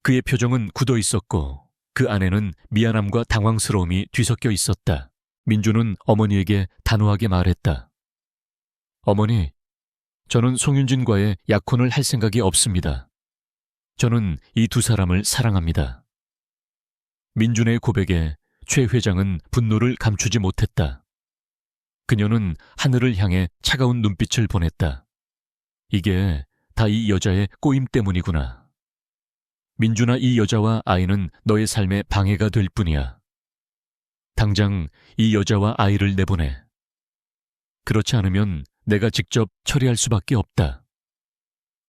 그의 표정은 굳어 있었고 그 안에는 미안함과 당황스러움이 뒤섞여 있었다. 민주는 어머니에게 단호하게 말했다. 어머니, 저는 송윤진과의 약혼을 할 생각이 없습니다. 저는 이 두 사람을 사랑합니다. 민준의 고백에 최 회장은 분노를 감추지 못했다. 그녀는 하늘을 향해 차가운 눈빛을 보냈다. 이게 다 이 여자의 꼬임 때문이구나. 민준아, 이 여자와 아이는 너의 삶에 방해가 될 뿐이야. 당장 이 여자와 아이를 내보내. 그렇지 않으면 내가 직접 처리할 수밖에 없다.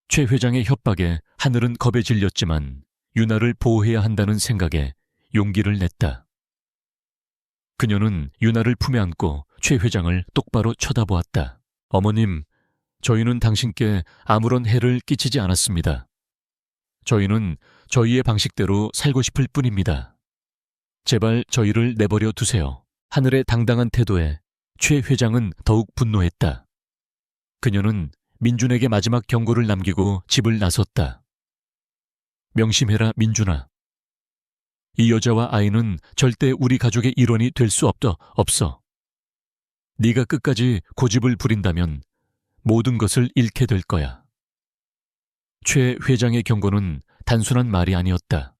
최 회장의 협박에 하늘은 겁에 질렸지만 유나를 보호해야 한다는 생각에 용기를 냈다. 그녀는 유나를 품에 안고 최 회장을 똑바로 쳐다보았다. 어머님, 저희는 당신께 아무런 해를 끼치지 않았습니다. 저희는 저희의 방식대로 살고 싶을 뿐입니다. 제발 저희를 내버려 두세요. 하늘의 당당한 태도에 최 회장은 더욱 분노했다. 그녀는 민준에게 마지막 경고를 남기고 집을 나섰다. 명심해라, 민준아. 이 여자와 아이는 절대 우리 가족의 일원이 될 수 없어. 네가 끝까지 고집을 부린다면 모든 것을 잃게 될 거야. 최 회장의 경고는 단순한 말이 아니었다.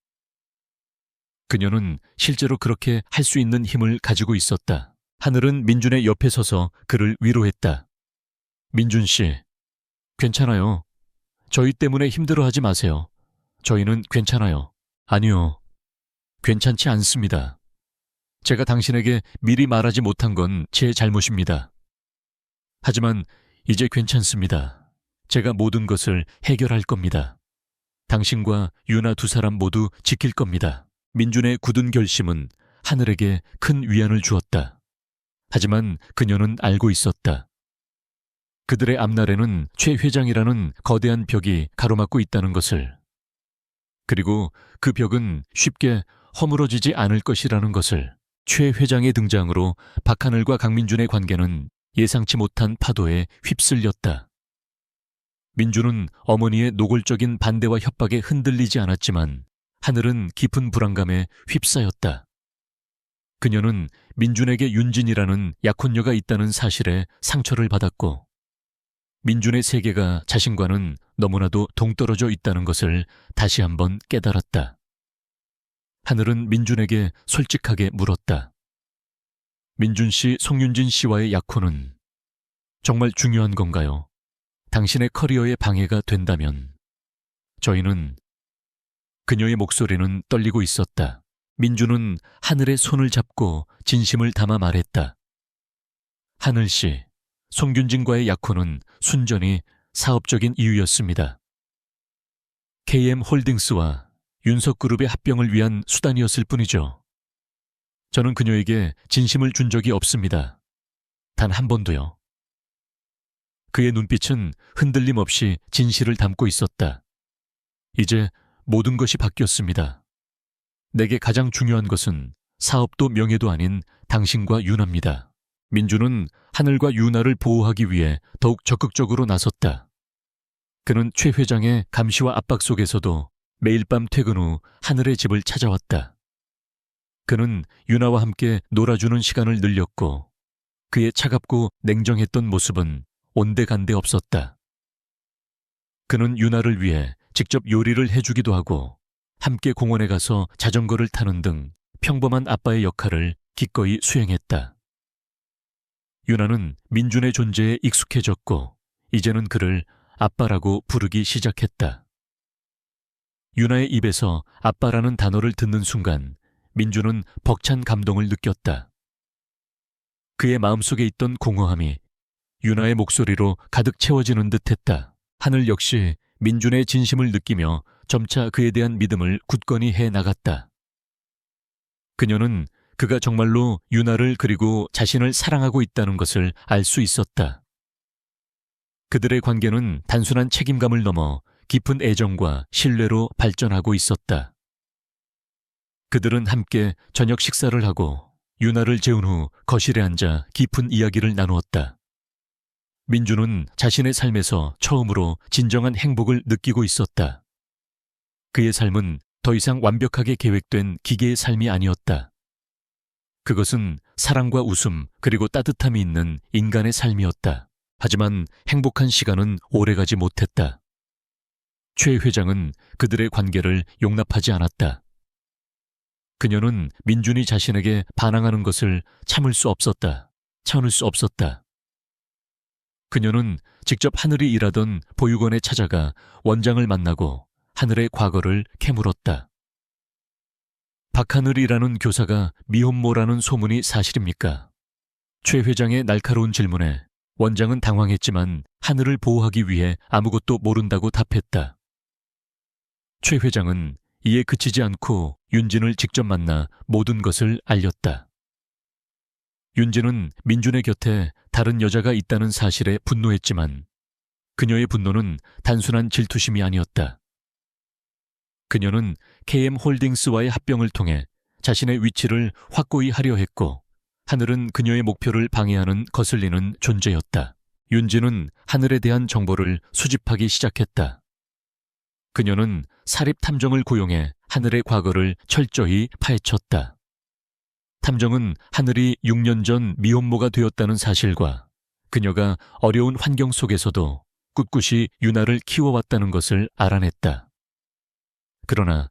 그녀는 실제로 그렇게 할 수 있는 힘을 가지고 있었다. 하늘은 민준의 옆에 서서 그를 위로했다. 민준 씨, 괜찮아요. 저희 때문에 힘들어하지 마세요. 저희는 괜찮아요. 아니요, 괜찮지 않습니다. 제가 당신에게 미리 말하지 못한 건 제 잘못입니다. 하지만 이제 괜찮습니다. 제가 모든 것을 해결할 겁니다. 당신과 유나 두 사람 모두 지킬 겁니다. 민준의 굳은 결심은 하늘에게 큰 위안을 주었다. 하지만 그녀는 알고 있었다. 그들의 앞날에는 최 회장이라는 거대한 벽이 가로막고 있다는 것을. 그리고 그 벽은 쉽게 허물어지지 않을 것이라는 것을. 최 회장의 등장으로 박하늘과 강민준의 관계는 예상치 못한 파도에 휩쓸렸다. 민준은 어머니의 노골적인 반대와 협박에 흔들리지 않았지만 하늘은 깊은 불안감에 휩싸였다. 그녀는 민준에게 윤진이라는 약혼녀가 있다는 사실에 상처를 받았고 민준의 세계가 자신과는 너무나도 동떨어져 있다는 것을 다시 한번 깨달았다. 하늘은 민준에게 솔직하게 물었다. 민준 씨, 송윤진 씨와의 약혼은 정말 중요한 건가요? 당신의 커리어에 방해가 된다면. 저희는. 그녀의 목소리는 떨리고 있었다. 민준은 하늘의 손을 잡고 진심을 담아 말했다. 하늘 씨, 송윤진과의 약혼은 순전히 사업적인 이유였습니다. KM홀딩스와 윤석그룹의 합병을 위한 수단이었을 뿐이죠. 저는 그녀에게 진심을 준 적이 없습니다. 단 한 번도요. 그의 눈빛은 흔들림 없이 진실을 담고 있었다. 이제 모든 것이 바뀌었습니다. 내게 가장 중요한 것은 사업도 명예도 아닌 당신과 유나입니다. 민주는 하늘과 유나를 보호하기 위해 더욱 적극적으로 나섰다. 그는 최 회장의 감시와 압박 속에서도 매일 밤 퇴근 후 하늘의 집을 찾아왔다. 그는 유나와 함께 놀아주는 시간을 늘렸고 그의 차갑고 냉정했던 모습은 온데간데 없었다. 그는 유나를 위해 직접 요리를 해주기도 하고 함께 공원에 가서 자전거를 타는 등 평범한 아빠의 역할을 기꺼이 수행했다. 유나는 민준의 존재에 익숙해졌고 이제는 그를 아빠라고 부르기 시작했다. 유나의 입에서 아빠라는 단어를 듣는 순간 민준은 벅찬 감동을 느꼈다. 그의 마음속에 있던 공허함이 유나의 목소리로 가득 채워지는 듯했다. 하늘 역시 민준의 진심을 느끼며 점차 그에 대한 믿음을 굳건히 해나갔다. 그녀는 그가 정말로 유나를 그리고 자신을 사랑하고 있다는 것을 알 수 있었다. 그들의 관계는 단순한 책임감을 넘어 깊은 애정과 신뢰로 발전하고 있었다. 그들은 함께 저녁 식사를 하고 유나를 재운 후 거실에 앉아 깊은 이야기를 나누었다. 민주는 자신의 삶에서 처음으로 진정한 행복을 느끼고 있었다. 그의 삶은 더 이상 완벽하게 계획된 기계의 삶이 아니었다. 그것은 사랑과 웃음 그리고 따뜻함이 있는 인간의 삶이었다. 하지만 행복한 시간은 오래가지 못했다. 최 회장은 그들의 관계를 용납하지 않았다. 그녀는 민준이 자신에게 반항하는 것을 참을 수 없었다. 참을 수 없었다. 그녀는 직접 하늘이 일하던 보육원에 찾아가 원장을 만나고 하늘의 과거를 캐물었다. 박하늘이라는 교사가 미혼모라는 소문이 사실입니까? 최 회장의 날카로운 질문에 원장은 당황했지만 하늘을 보호하기 위해 아무것도 모른다고 답했다. 최 회장은 이에 그치지 않고 윤진을 직접 만나 모든 것을 알렸다. 윤진은 민준의 곁에 다른 여자가 있다는 사실에 분노했지만 그녀의 분노는 단순한 질투심이 아니었다. 그녀는 KM홀딩스와의 합병을 통해 자신의 위치를 확고히 하려 했고 하늘은 그녀의 목표를 방해하는 거슬리는 존재였다. 윤진은 하늘에 대한 정보를 수집하기 시작했다. 그녀는 사립탐정을 고용해 하늘의 과거를 철저히 파헤쳤다. 탐정은 하늘이 6년 전 미혼모가 되었다는 사실과 그녀가 어려운 환경 속에서도 꿋꿋이 유나를 키워왔다는 것을 알아냈다. 그러나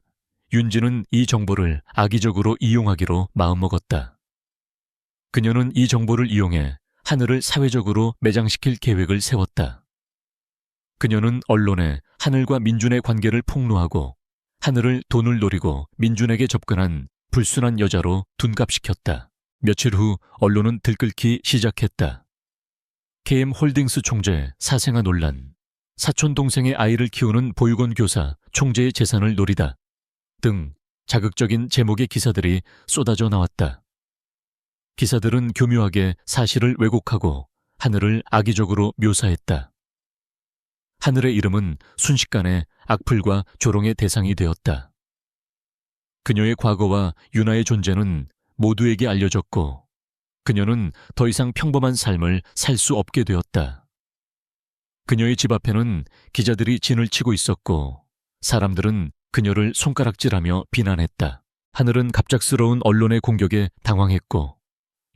윤진은 이 정보를 악의적으로 이용하기로 마음먹었다. 그녀는 이 정보를 이용해 하늘을 사회적으로 매장시킬 계획을 세웠다. 그녀는 언론에 하늘과 민준의 관계를 폭로하고 하늘을 돈을 노리고 민준에게 접근한 불순한 여자로 둔갑시켰다. 며칠 후 언론은 들끓기 시작했다. KM홀딩스 총재 사생아 논란, 사촌 동생의 아이를 키우는 보육원 교사 총재의 재산을 노리다 등 자극적인 제목의 기사들이 쏟아져 나왔다. 기사들은 교묘하게 사실을 왜곡하고 하늘을 악의적으로 묘사했다. 하늘의 이름은 순식간에 악플과 조롱의 대상이 되었다. 그녀의 과거와 유나의 존재는 모두에게 알려졌고 그녀는 더 이상 평범한 삶을 살 수 없게 되었다. 그녀의 집 앞에는 기자들이 진을 치고 있었고 사람들은 그녀를 손가락질하며 비난했다. 하늘은 갑작스러운 언론의 공격에 당황했고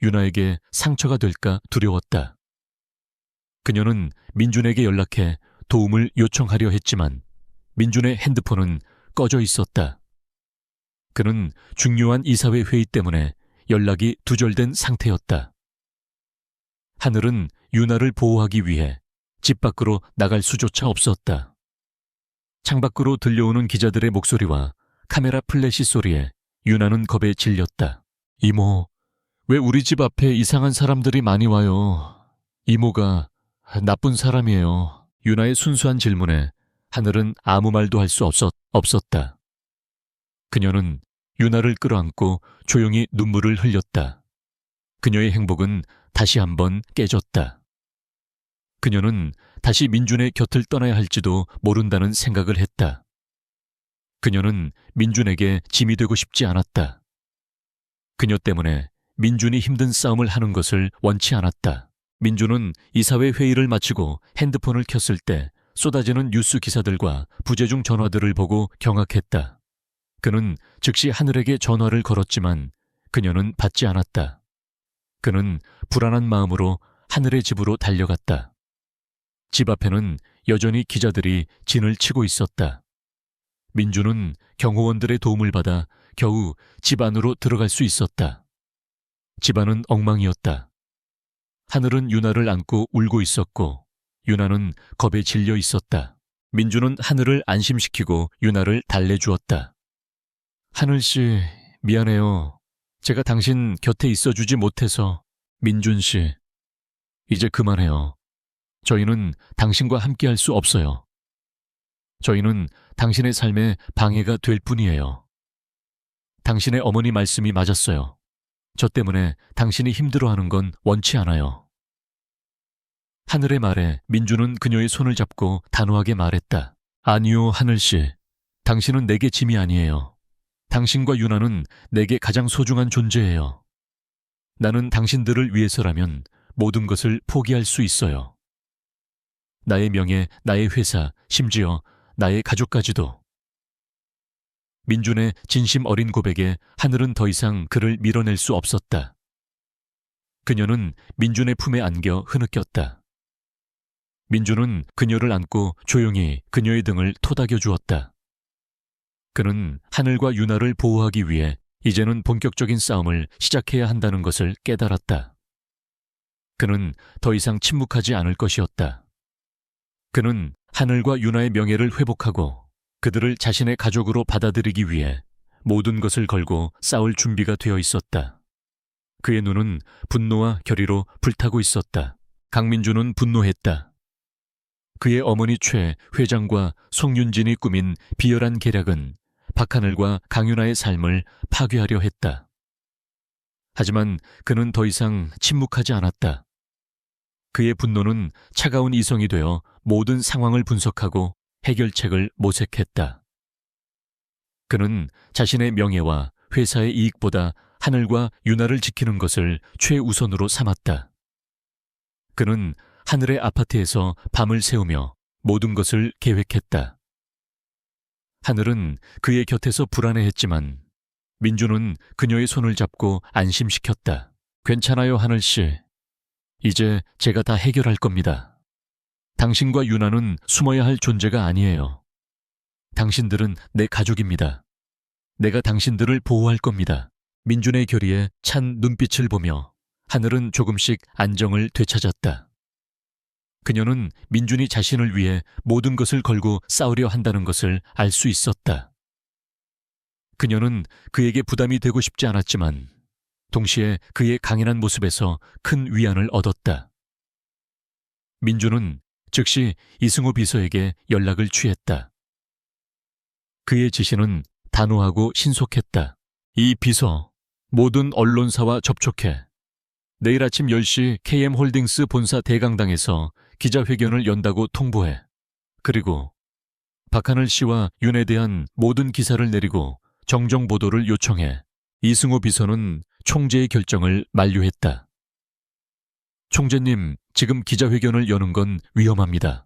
유나에게 상처가 될까 두려웠다. 그녀는 민준에게 연락해 도움을 요청하려 했지만 민준의 핸드폰은 꺼져 있었다. 그는 중요한 이사회 회의 때문에 연락이 두절된 상태였다. 하늘은 유나를 보호하기 위해 집 밖으로 나갈 수조차 없었다. 창밖으로 들려오는 기자들의 목소리와 카메라 플래시 소리에 유나는 겁에 질렸다. 이모, 왜 우리 집 앞에 이상한 사람들이 많이 와요? 이모가 나쁜 사람이에요. 유나의 순수한 질문에 하늘은 아무 말도 할 수 없었다. 그녀는 유나를 끌어안고 조용히 눈물을 흘렸다. 그녀의 행복은 다시 한번 깨졌다. 그녀는 다시 민준의 곁을 떠나야 할지도 모른다는 생각을 했다. 그녀는 민준에게 짐이 되고 싶지 않았다. 그녀 때문에 민준이 힘든 싸움을 하는 것을 원치 않았다. 민준은 이사회 회의를 마치고 핸드폰을 켰을 때 쏟아지는 뉴스 기사들과 부재중 전화들을 보고 경악했다. 그는 즉시 하늘에게 전화를 걸었지만 그녀는 받지 않았다. 그는 불안한 마음으로 하늘의 집으로 달려갔다. 집 앞에는 여전히 기자들이 진을 치고 있었다. 민준은 경호원들의 도움을 받아 겨우 집 안으로 들어갈 수 있었다. 집안은 엉망이었다. 하늘은 유나를 안고 울고 있었고 유나는 겁에 질려 있었다. 민준은 하늘을 안심시키고 유나를 달래주었다. 하늘씨, 미안해요. 제가 당신 곁에 있어주지 못해서. 민준씨, 이제 그만해요. 저희는 당신과 함께할 수 없어요. 저희는 당신의 삶에 방해가 될 뿐이에요. 당신의 어머니 말씀이 맞았어요. 저 때문에 당신이 힘들어하는 건 원치 않아요. 하늘의 말에 민준은 그녀의 손을 잡고 단호하게 말했다. 아니요, 하늘씨. 당신은 내게 짐이 아니에요. 당신과 유나는 내게 가장 소중한 존재예요. 나는 당신들을 위해서라면 모든 것을 포기할 수 있어요. 나의 명예, 나의 회사, 심지어 나의 가족까지도. 민준의 진심 어린 고백에 하늘은 더 이상 그를 밀어낼 수 없었다. 그녀는 민준의 품에 안겨 흐느꼈다. 민준은 그녀를 안고 조용히 그녀의 등을 토닥여 주었다. 그는 하늘과 유나를 보호하기 위해 이제는 본격적인 싸움을 시작해야 한다는 것을 깨달았다. 그는 더 이상 침묵하지 않을 것이었다. 그는 하늘과 유나의 명예를 회복하고 그들을 자신의 가족으로 받아들이기 위해 모든 것을 걸고 싸울 준비가 되어 있었다. 그의 눈은 분노와 결의로 불타고 있었다. 강민준은 분노했다. 그의 어머니 최 회장과 송윤진이 꾸민 비열한 계략은 박하늘과 강윤아의 삶을 파괴하려 했다. 하지만 그는 더 이상 침묵하지 않았다. 그의 분노는 차가운 이성이 되어 모든 상황을 분석하고 해결책을 모색했다. 그는 자신의 명예와 회사의 이익보다 하늘과 윤아를 지키는 것을 최우선으로 삼았다. 그는 하늘의 아파트에서 밤을 새우며 모든 것을 계획했다. 하늘은 그의 곁에서 불안해했지만 민준은 그녀의 손을 잡고 안심시켰다. 괜찮아요, 하늘씨. 이제 제가 다 해결할 겁니다. 당신과 윤아는 숨어야 할 존재가 아니에요. 당신들은 내 가족입니다. 내가 당신들을 보호할 겁니다. 민준의 결의에 찬 눈빛을 보며 하늘은 조금씩 안정을 되찾았다. 그녀는 민준이 자신을 위해 모든 것을 걸고 싸우려 한다는 것을 알 수 있었다. 그녀는 그에게 부담이 되고 싶지 않았지만 동시에 그의 강인한 모습에서 큰 위안을 얻었다. 민준은 즉시 이승호 비서에게 연락을 취했다. 그의 지시는 단호하고 신속했다. 이 비서, 모든 언론사와 접촉해. 내일 아침 10시 KM홀딩스 본사 대강당에서 기자회견을 연다고 통보해. 그리고 박하늘 씨와 윤에 대한 모든 기사를 내리고 정정 보도를 요청해. 이승호 비서는 총재의 결정을 만류했다. 총재님, 지금 기자회견을 여는 건 위험합니다.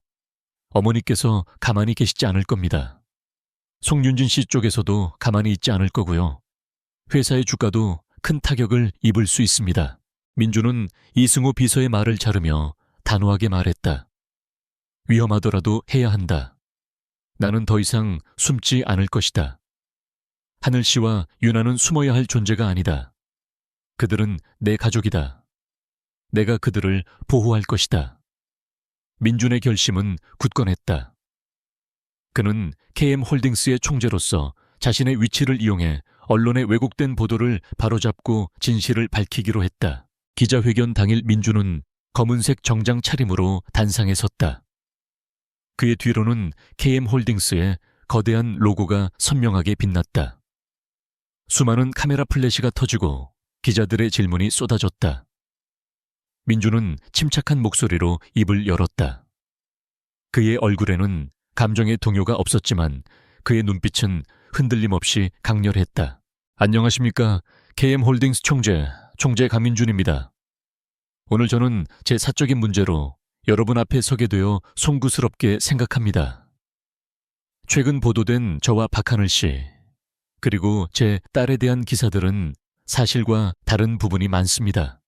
어머니께서 가만히 계시지 않을 겁니다. 송윤진 씨 쪽에서도 가만히 있지 않을 거고요. 회사의 주가도 큰 타격을 입을 수 있습니다. 민주는 이승호 비서의 말을 자르며 단호하게 말했다. 위험하더라도 해야 한다. 나는 더 이상 숨지 않을 것이다. 하늘 씨와 윤아는 숨어야 할 존재가 아니다. 그들은 내 가족이다. 내가 그들을 보호할 것이다. 민준의 결심은 굳건했다. 그는 KM홀딩스의 총재로서 자신의 위치를 이용해 언론의 왜곡된 보도를 바로잡고 진실을 밝히기로 했다. 기자회견 당일 민준은 검은색 정장 차림으로 단상에 섰다. 그의 뒤로는 KM홀딩스의 거대한 로고가 선명하게 빛났다. 수많은 카메라 플래시가 터지고 기자들의 질문이 쏟아졌다. 민준은 침착한 목소리로 입을 열었다. 그의 얼굴에는 감정의 동요가 없었지만 그의 눈빛은 흔들림 없이 강렬했다. 안녕하십니까? KM홀딩스 총재 강민준입니다. 오늘 저는 제 사적인 문제로 여러분 앞에 서게 되어 송구스럽게 생각합니다. 최근 보도된 저와 박하늘 씨, 그리고 제 딸에 대한 기사들은 사실과 다른 부분이 많습니다.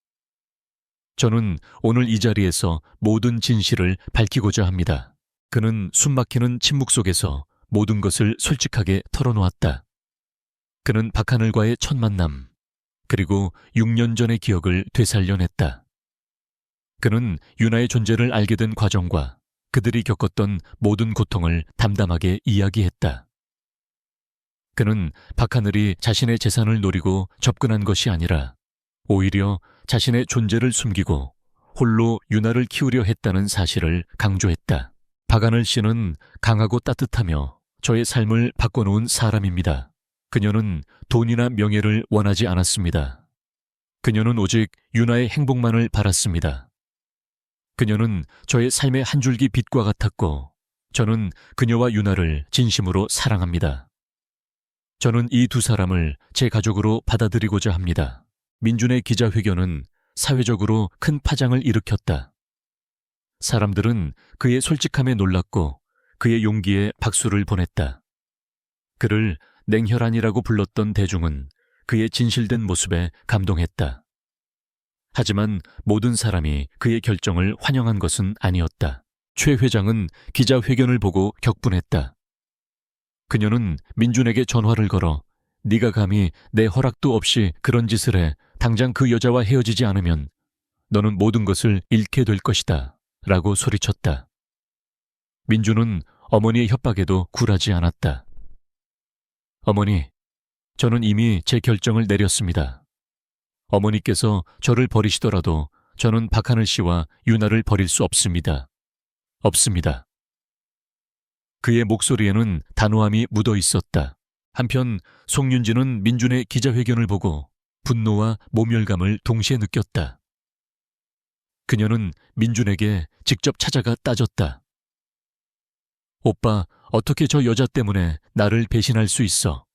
저는 오늘 이 자리에서 모든 진실을 밝히고자 합니다. 그는 숨막히는 침묵 속에서 모든 것을 솔직하게 털어놓았다. 그는 박하늘과의 첫 만남, 그리고 6년 전의 기억을 되살려냈다. 그는 윤아의 존재를 알게 된 과정과 그들이 겪었던 모든 고통을 담담하게 이야기했다. 그는 박하늘이 자신의 재산을 노리고 접근한 것이 아니라 오히려 자신의 존재를 숨기고 홀로 윤아를 키우려 했다는 사실을 강조했다. 박하늘 씨는 강하고 따뜻하며 저의 삶을 바꿔놓은 사람입니다. 그녀는 돈이나 명예를 원하지 않았습니다. 그녀는 오직 윤아의 행복만을 바랐습니다. 그녀는 저의 삶의 한 줄기 빛과 같았고 저는 그녀와 윤아를 진심으로 사랑합니다. 저는 이 두 사람을 제 가족으로 받아들이고자 합니다. 민준의 기자회견은 사회적으로 큰 파장을 일으켰다. 사람들은 그의 솔직함에 놀랐고 그의 용기에 박수를 보냈다. 그를 냉혈한이라고 불렀던 대중은 그의 진실된 모습에 감동했다. 하지만 모든 사람이 그의 결정을 환영한 것은 아니었다. 최 회장은 기자회견을 보고 격분했다. 그녀는 민준에게 전화를 걸어 네가 감히 내 허락도 없이 그런 짓을 해 당장 그 여자와 헤어지지 않으면 너는 모든 것을 잃게 될 것이다 라고 소리쳤다. 민준은 어머니의 협박에도 굴하지 않았다. 어머니, 저는 이미 제 결정을 내렸습니다. 어머니께서 저를 버리시더라도 저는 박하늘 씨와 유나를 버릴 수 없습니다. 없습니다. 그의 목소리에는 단호함이 묻어 있었다. 한편 송윤진은 민준의 기자회견을 보고 분노와 모멸감을 동시에 느꼈다. 그녀는 민준에게 직접 찾아가 따졌다. 오빠, 어떻게 저 여자 때문에 나를 배신할 수 있어?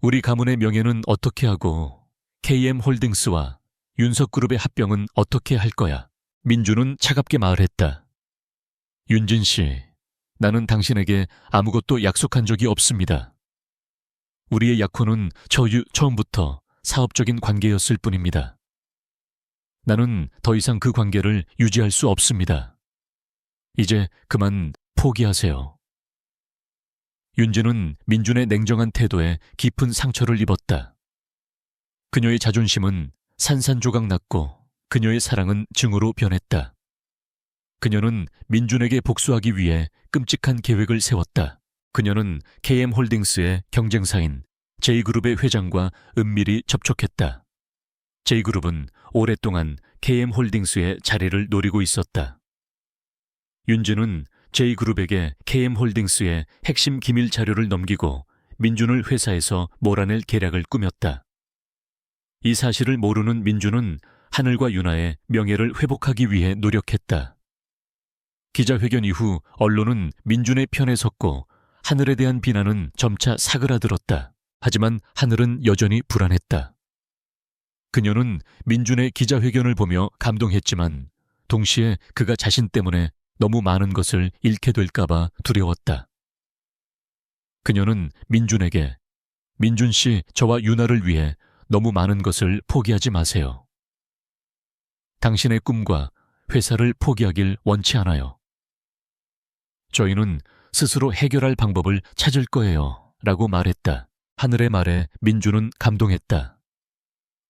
우리 가문의 명예는 어떻게 하고 KM홀딩스와 윤석그룹의 합병은 어떻게 할 거야? 민준은 차갑게 말했다. 윤진 씨, 나는 당신에게 아무것도 약속한 적이 없습니다. 우리의 약혼은 처음부터 사업적인 관계였을 뿐입니다. 나는 더 이상 그 관계를 유지할 수 없습니다. 이제 그만 포기하세요. 윤진은 민준의 냉정한 태도에 깊은 상처를 입었다. 그녀의 자존심은 산산조각 났고 그녀의 사랑은 증오로 변했다. 그녀는 민준에게 복수하기 위해 끔찍한 계획을 세웠다. 그녀는 KM홀딩스의 경쟁사인 J그룹의 회장과 은밀히 접촉했다. J그룹은 오랫동안 KM홀딩스의 자리를 노리고 있었다. 윤진은 J그룹에게 KM홀딩스의 핵심 기밀 자료를 넘기고 민준을 회사에서 몰아낼 계략을 꾸몄다. 이 사실을 모르는 민준은 하늘과 유나의 명예를 회복하기 위해 노력했다. 기자회견 이후 언론은 민준의 편에 섰고 하늘에 대한 비난은 점차 사그라들었다. 하지만 하늘은 여전히 불안했다. 그녀는 민준의 기자회견을 보며 감동했지만 동시에 그가 자신 때문에 너무 많은 것을 잃게 될까봐 두려웠다. 그녀는 민준에게 민준 씨, 저와 유나를 위해 너무 많은 것을 포기하지 마세요. 당신의 꿈과 회사를 포기하길 원치 않아요. 저희는 스스로 해결할 방법을 찾을 거예요. 라고 말했다. 하늘의 말에 민준은 감동했다.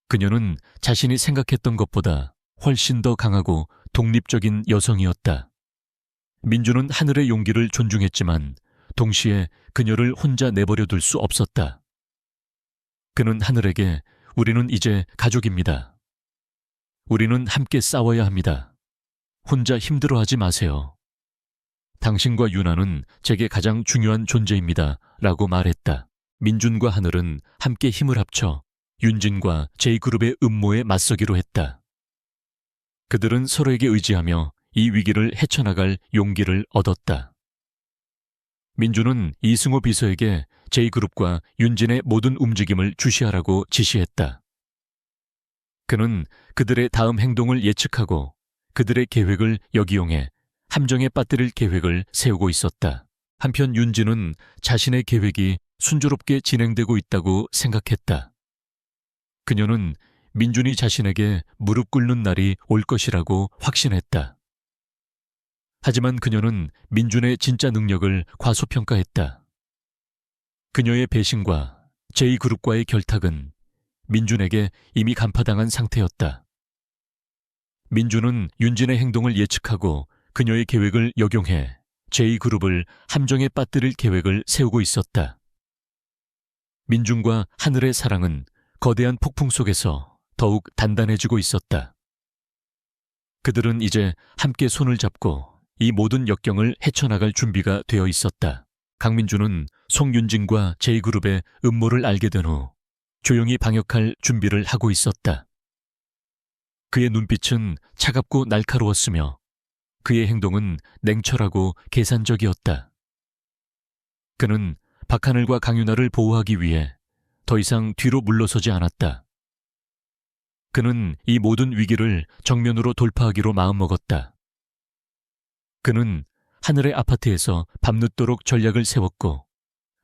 그녀는 자신이 생각했던 것보다 훨씬 더 강하고 독립적인 여성이었다. 민준은 하늘의 용기를 존중했지만 동시에 그녀를 혼자 내버려 둘 수 없었다. 그는 하늘에게 우리는 이제 가족입니다. 우리는 함께 싸워야 합니다. 혼자 힘들어하지 마세요. 당신과 유나는 제게 가장 중요한 존재입니다. 라고 말했다. 민준과 하늘은 함께 힘을 합쳐 윤진과 J그룹의 음모에 맞서기로 했다. 그들은 서로에게 의지하며 이 위기를 헤쳐나갈 용기를 얻었다. 민준은 이승호 비서에게 J그룹과 윤진의 모든 움직임을 주시하라고 지시했다. 그는 그들의 다음 행동을 예측하고 그들의 계획을 역이용해 함정에 빠뜨릴 계획을 세우고 있었다. 한편 윤진은 자신의 계획이 순조롭게 진행되고 있다고 생각했다. 그녀는 민준이 자신에게 무릎 꿇는 날이 올 것이라고 확신했다. 하지만 그녀는 민준의 진짜 능력을 과소평가했다. 그녀의 배신과 J그룹과의 결탁은 민준에게 이미 간파당한 상태였다. 민준은 윤진의 행동을 예측하고 그녀의 계획을 역용해 J그룹을 함정에 빠뜨릴 계획을 세우고 있었다. 민준과 하늘의 사랑은 거대한 폭풍 속에서 더욱 단단해지고 있었다. 그들은 이제 함께 손을 잡고 이 모든 역경을 헤쳐나갈 준비가 되어 있었다. 강민준은 송윤진과 J그룹의 음모를 알게 된 후 조용히 방역할 준비를 하고 있었다. 그의 눈빛은 차갑고 날카로웠으며 그의 행동은 냉철하고 계산적이었다. 그는 박하늘과 강윤아를 보호하기 위해 더 이상 뒤로 물러서지 않았다. 그는 이 모든 위기를 정면으로 돌파하기로 마음먹었다. 그는 하늘의 아파트에서 밤늦도록 전략을 세웠고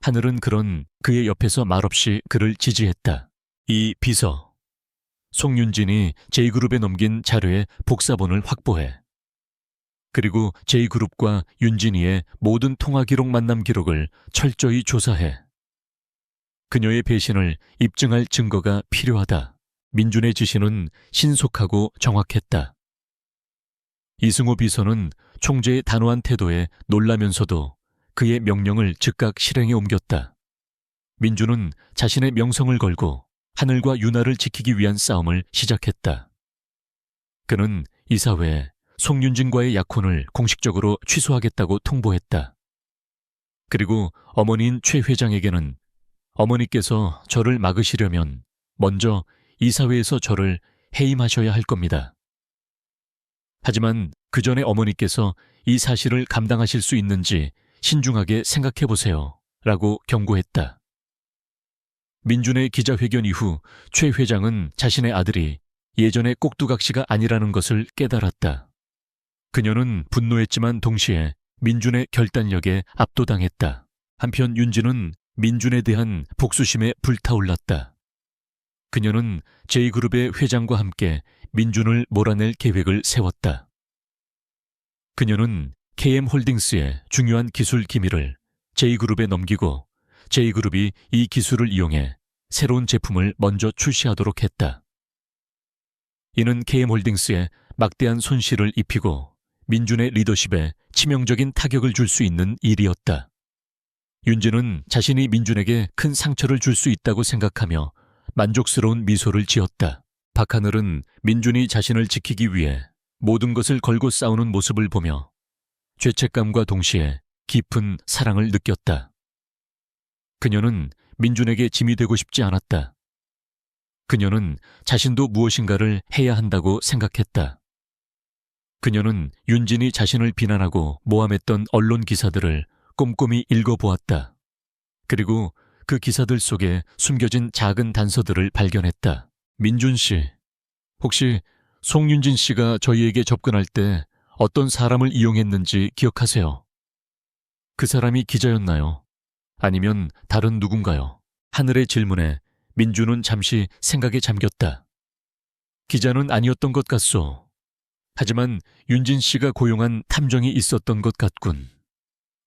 하늘은 그런 그의 옆에서 말없이 그를 지지했다. 이 비서. 송윤진이 J그룹에 넘긴 자료의 복사본을 확보해. 그리고 J그룹과 윤진이의 모든 통화 기록 만남 기록을 철저히 조사해. 그녀의 배신을 입증할 증거가 필요하다. 민준의 지시는 신속하고 정확했다. 이승호 비서는 총재의 단호한 태도에 놀라면서도 그의 명령을 즉각 실행에 옮겼다. 민준은 자신의 명성을 걸고 하늘과 윤하를 지키기 위한 싸움을 시작했다. 그는 이사회에 송윤진과의 약혼을 공식적으로 취소하겠다고 통보했다. 그리고 어머니인 최 회장에게는 어머니께서 저를 막으시려면 먼저 이사회에서 저를 해임하셔야 할 겁니다. 하지만 그 전에 어머니께서 이 사실을 감당하실 수 있는지 신중하게 생각해 보세요. 라고 경고했다. 민준의 기자회견 이후 최 회장은 자신의 아들이 예전의 꼭두각시가 아니라는 것을 깨달았다. 그녀는 분노했지만 동시에 민준의 결단력에 압도당했다. 한편 윤진은 민준에 대한 복수심에 불타올랐다. 그녀는 J그룹의 회장과 함께 민준을 몰아낼 계획을 세웠다. 그녀는 KM홀딩스의 중요한 기술 기밀을 J그룹에 넘기고 J그룹이 이 기술을 이용해 새로운 제품을 먼저 출시하도록 했다. 이는 KM홀딩스에 막대한 손실을 입히고 민준의 리더십에 치명적인 타격을 줄 수 있는 일이었다. 윤진은 자신이 민준에게 큰 상처를 줄 수 있다고 생각하며 만족스러운 미소를 지었다. 박하늘은 민준이 자신을 지키기 위해 모든 것을 걸고 싸우는 모습을 보며 죄책감과 동시에 깊은 사랑을 느꼈다. 그녀는 민준에게 짐이 되고 싶지 않았다. 그녀는 자신도 무엇인가를 해야 한다고 생각했다. 그녀는 윤진이 자신을 비난하고 모함했던 언론 기사들을 꼼꼼히 읽어보았다. 그리고 그 기사들 속에 숨겨진 작은 단서들을 발견했다. 민준 씨, 혹시 송윤진 씨가 저희에게 접근할 때 어떤 사람을 이용했는지 기억하세요? 그 사람이 기자였나요? 아니면 다른 누군가요? 하늘의 질문에 민준은 잠시 생각에 잠겼다. 기자는 아니었던 것 같소. 하지만 윤진 씨가 고용한 탐정이 있었던 것 같군.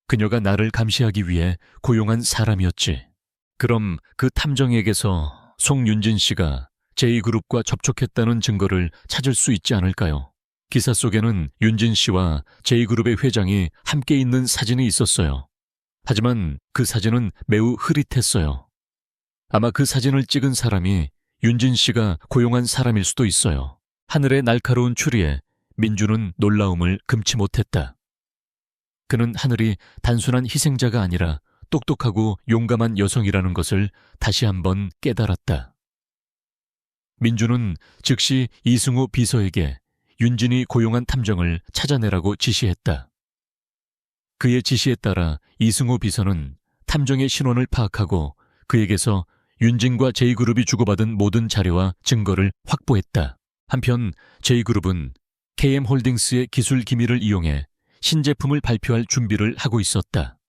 그녀가 나를 감시하기 위해 고용한 사람이었지. 그럼 그 탐정에게서 송윤진 씨가 J그룹과 접촉했다는 증거를 찾을 수 있지 않을까요? 기사 속에는 윤진 씨와 J그룹의 회장이 함께 있는 사진이 있었어요. 하지만 그 사진은 매우 흐릿했어요. 아마 그 사진을 찍은 사람이 윤진 씨가 고용한 사람일 수도 있어요. 하늘의 날카로운 추리에 민준은 놀라움을 금치 못했다. 그는 하늘이 단순한 희생자가 아니라 똑똑하고 용감한 여성이라는 것을 다시 한번 깨달았다. 민준은 즉시 이승호 비서에게 윤진이 고용한 탐정을 찾아내라고 지시했다. 그의 지시에 따라 이승호 비서는 탐정의 신원을 파악하고 그에게서 윤진과 J그룹이 주고받은 모든 자료와 증거를 확보했다. 한편 J그룹은 KM홀딩스의 기술 기밀을 이용해 신제품을 발표할 준비를 하고 있었다.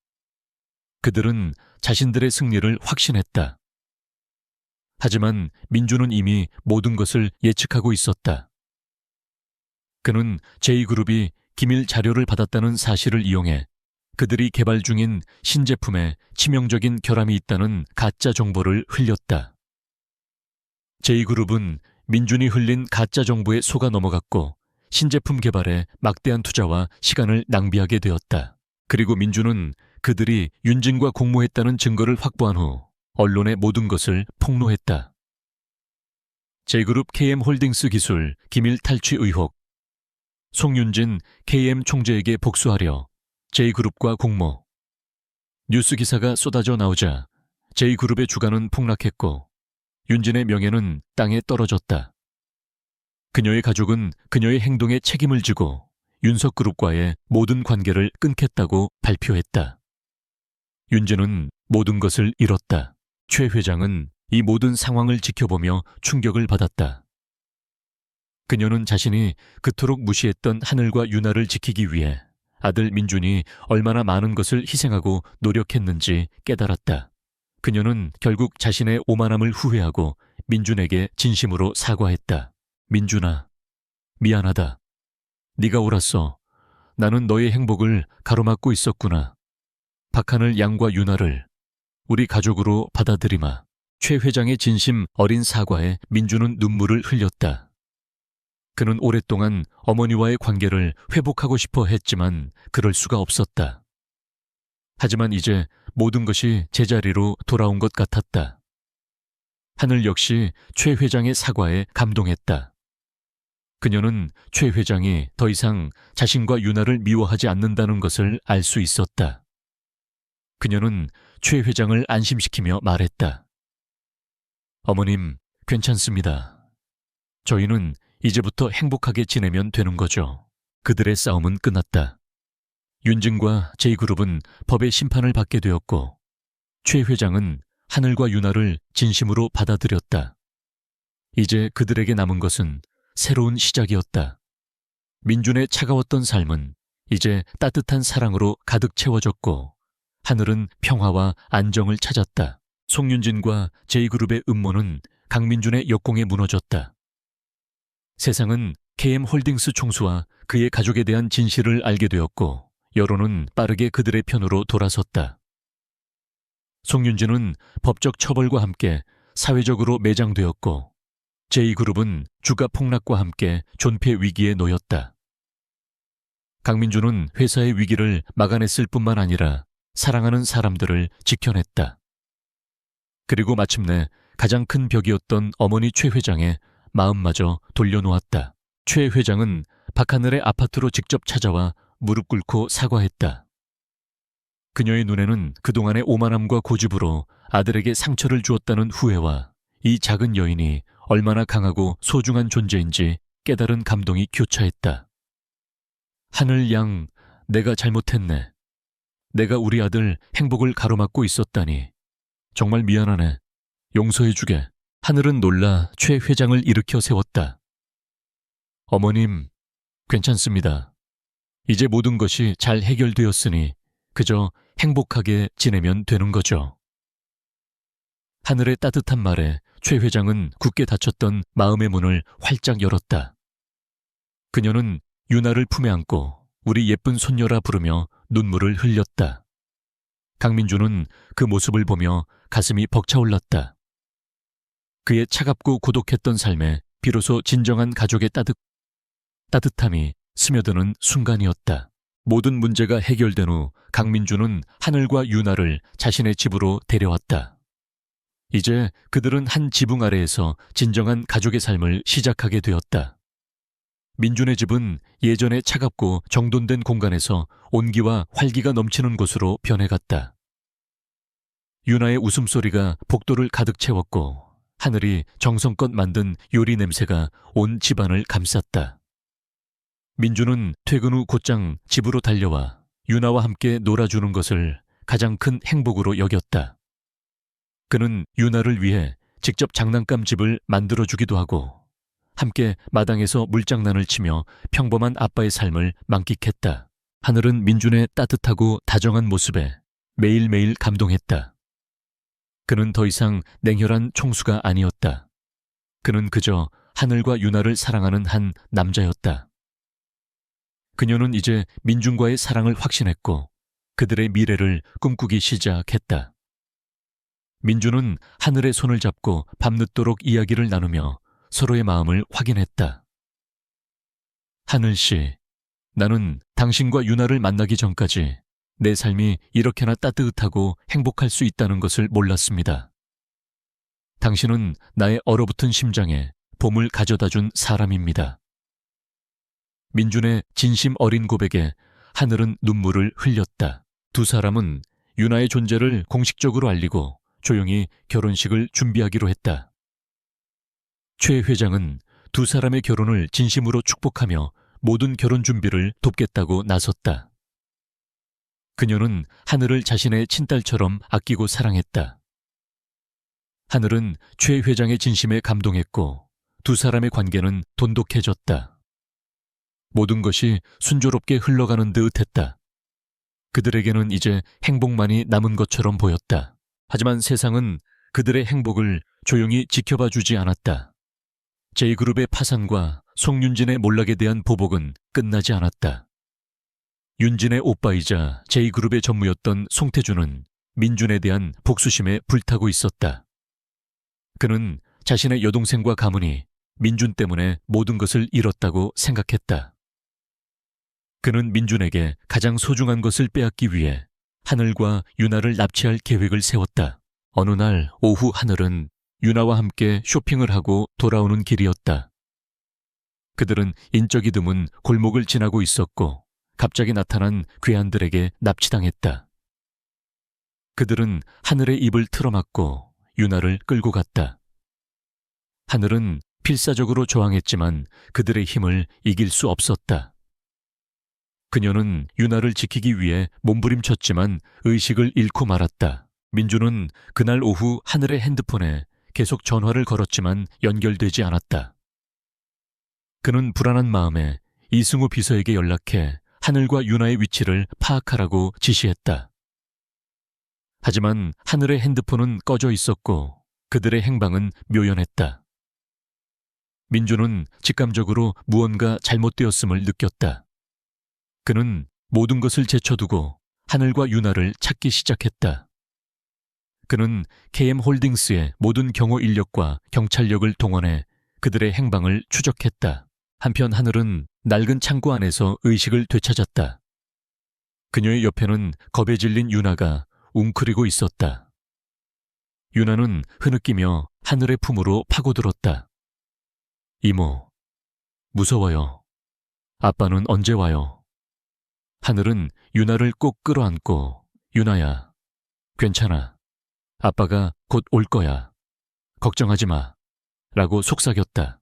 그들은 자신들의 승리를 확신했다. 하지만 민준은 이미 모든 것을 예측하고 있었다. 그는 J그룹이 기밀 자료를 받았다는 사실을 이용해 그들이 개발 중인 신제품에 치명적인 결함이 있다는 가짜 정보를 흘렸다. J그룹은 민준이 흘린 가짜 정보에 속아 넘어갔고 신제품 개발에 막대한 투자와 시간을 낭비하게 되었다. 그리고 민준은 그들이 윤진과 공모했다는 증거를 확보한 후 언론의 모든 것을 폭로했다. J그룹 KM홀딩스 기술 기밀 탈취 의혹. 송윤진 KM 총재에게 복수하려 J그룹과 공모. 뉴스 기사가 쏟아져 나오자 J그룹의 주가는 폭락했고 윤진의 명예는 땅에 떨어졌다. 그녀의 가족은 그녀의 행동에 책임을 지고 윤석그룹과의 모든 관계를 끊겠다고 발표했다. 윤진은 모든 것을 잃었다. 최 회장은 이 모든 상황을 지켜보며 충격을 받았다. 그녀는 자신이 그토록 무시했던 하늘과 윤하를 지키기 위해 아들 민준이 얼마나 많은 것을 희생하고 노력했는지 깨달았다. 그녀는 결국 자신의 오만함을 후회하고 민준에게 진심으로 사과했다. 민준아, 미안하다. 네가 옳았어. 나는 너의 행복을 가로막고 있었구나. 박하늘 양과 유나를 우리 가족으로 받아들이마. 최 회장의 진심 어린 사과에 민준은 눈물을 흘렸다. 그는 오랫동안 어머니와의 관계를 회복하고 싶어 했지만 그럴 수가 없었다. 하지만 이제 모든 것이 제자리로 돌아온 것 같았다. 하늘 역시 최 회장의 사과에 감동했다. 그녀는 최 회장이 더 이상 자신과 유나를 미워하지 않는다는 것을 알 수 있었다. 그녀는 최 회장을 안심시키며 말했다. 어머님, 괜찮습니다. 저희는 이제부터 행복하게 지내면 되는 거죠. 그들의 싸움은 끝났다. 윤증과 J그룹은 법의 심판을 받게 되었고 최 회장은 하늘과 유나를 진심으로 받아들였다. 이제 그들에게 남은 것은 새로운 시작이었다. 민준의 차가웠던 삶은 이제 따뜻한 사랑으로 가득 채워졌고 하늘은 평화와 안정을 찾았다. 송윤진과 J그룹의 음모는 강민준의 역공에 무너졌다. 세상은 KM홀딩스 총수와 그의 가족에 대한 진실을 알게 되었고 여론은 빠르게 그들의 편으로 돌아섰다. 송윤진은 법적 처벌과 함께 사회적으로 매장되었고 J그룹은 주가 폭락과 함께 존폐 위기에 놓였다. 강민준은 회사의 위기를 막아냈을 뿐만 아니라 사랑하는 사람들을 지켜냈다. 그리고 마침내 가장 큰 벽이었던 어머니 최 회장의 마음마저 돌려놓았다. 최 회장은 박하늘의 아파트로 직접 찾아와 무릎 꿇고 사과했다. 그녀의 눈에는 그동안의 오만함과 고집으로 아들에게 상처를 주었다는 후회와 이 작은 여인이 얼마나 강하고 소중한 존재인지 깨달은 감동이 교차했다. 하늘 양, 내가 잘못했네. 내가 우리 아들 행복을 가로막고 있었다니. 정말 미안하네. 용서해주게. 하늘은 놀라 최 회장을 일으켜 세웠다. 어머님, 괜찮습니다. 이제 모든 것이 잘 해결되었으니 그저 행복하게 지내면 되는 거죠. 하늘의 따뜻한 말에 최 회장은 굳게 닫혔던 마음의 문을 활짝 열었다. 그녀는 유나를 품에 안고 우리 예쁜 손녀라 부르며 눈물을 흘렸다. 강민준은 그 모습을 보며 가슴이 벅차올랐다. 그의 차갑고 고독했던 삶에 비로소 진정한 가족의 따뜻함이 스며드는 순간이었다. 모든 문제가 해결된 후 강민준은 하늘과 유나를 자신의 집으로 데려왔다. 이제 그들은 한 지붕 아래에서 진정한 가족의 삶을 시작하게 되었다. 민준의 집은 예전에 차갑고 정돈된 공간에서 온기와 활기가 넘치는 곳으로 변해갔다. 유나의 웃음소리가 복도를 가득 채웠고 하늘이 정성껏 만든 요리 냄새가 온 집안을 감쌌다. 민준은 퇴근 후 곧장 집으로 달려와 유나와 함께 놀아주는 것을 가장 큰 행복으로 여겼다. 그는 유나를 위해 직접 장난감 집을 만들어주기도 하고 함께 마당에서 물장난을 치며 평범한 아빠의 삶을 만끽했다. 하늘은 민준의 따뜻하고 다정한 모습에 매일매일 감동했다. 그는 더 이상 냉혈한 총수가 아니었다. 그는 그저 하늘과 유나를 사랑하는 한 남자였다. 그녀는 이제 민준과의 사랑을 확신했고 그들의 미래를 꿈꾸기 시작했다. 민준은 하늘의 손을 잡고 밤늦도록 이야기를 나누며 서로의 마음을 확인했다. 하늘 씨, 나는 당신과 유나를 만나기 전까지 내 삶이 이렇게나 따뜻하고 행복할 수 있다는 것을 몰랐습니다. 당신은 나의 얼어붙은 심장에 봄을 가져다준 사람입니다. 민준의 진심 어린 고백에 하늘은 눈물을 흘렸다. 두 사람은 유나의 존재를 공식적으로 알리고 조용히 결혼식을 준비하기로 했다. 최 회장은 두 사람의 결혼을 진심으로 축복하며 모든 결혼 준비를 돕겠다고 나섰다. 그녀는 하늘을 자신의 친딸처럼 아끼고 사랑했다. 하늘은 최 회장의 진심에 감동했고 두 사람의 관계는 돈독해졌다. 모든 것이 순조롭게 흘러가는 듯 했다. 그들에게는 이제 행복만이 남은 것처럼 보였다. 하지만 세상은 그들의 행복을 조용히 지켜봐 주지 않았다. J그룹의 파산과 송윤진의 몰락에 대한 보복은 끝나지 않았다. 윤진의 오빠이자 J그룹의 전무였던 송태준은 민준에 대한 복수심에 불타고 있었다. 그는 자신의 여동생과 가문이 민준 때문에 모든 것을 잃었다고 생각했다. 그는 민준에게 가장 소중한 것을 빼앗기 위해 하늘과 유나를 납치할 계획을 세웠다. 어느 날 오후 하늘은 유나와 함께 쇼핑을 하고 돌아오는 길이었다. 그들은 인적이 드문 골목을 지나고 있었고 갑자기 나타난 괴한들에게 납치당했다. 그들은 하늘의 입을 틀어막고 유나를 끌고 갔다. 하늘은 필사적으로 저항했지만 그들의 힘을 이길 수 없었다. 그녀는 유나를 지키기 위해 몸부림쳤지만 의식을 잃고 말았다. 민준은 그날 오후 하늘의 핸드폰에 계속 전화를 걸었지만 연결되지 않았다. 그는 불안한 마음에 이승우 비서에게 연락해 하늘과 유나의 위치를 파악하라고 지시했다. 하지만 하늘의 핸드폰은 꺼져 있었고 그들의 행방은 묘연했다. 민준은 직감적으로 무언가 잘못되었음을 느꼈다. 그는 모든 것을 제쳐두고 하늘과 유나를 찾기 시작했다. 그는 KM홀딩스의 모든 경호 인력과 경찰력을 동원해 그들의 행방을 추적했다. 한편 하늘은 낡은 창고 안에서 의식을 되찾았다. 그녀의 옆에는 겁에 질린 유나가 웅크리고 있었다. 유나는 흐느끼며 하늘의 품으로 파고들었다. 이모, 무서워요. 아빠는 언제 와요? 하늘은 유나를 꼭 끌어안고 유나야, 괜찮아. 아빠가 곧 올 거야. 걱정하지 마. 라고 속삭였다.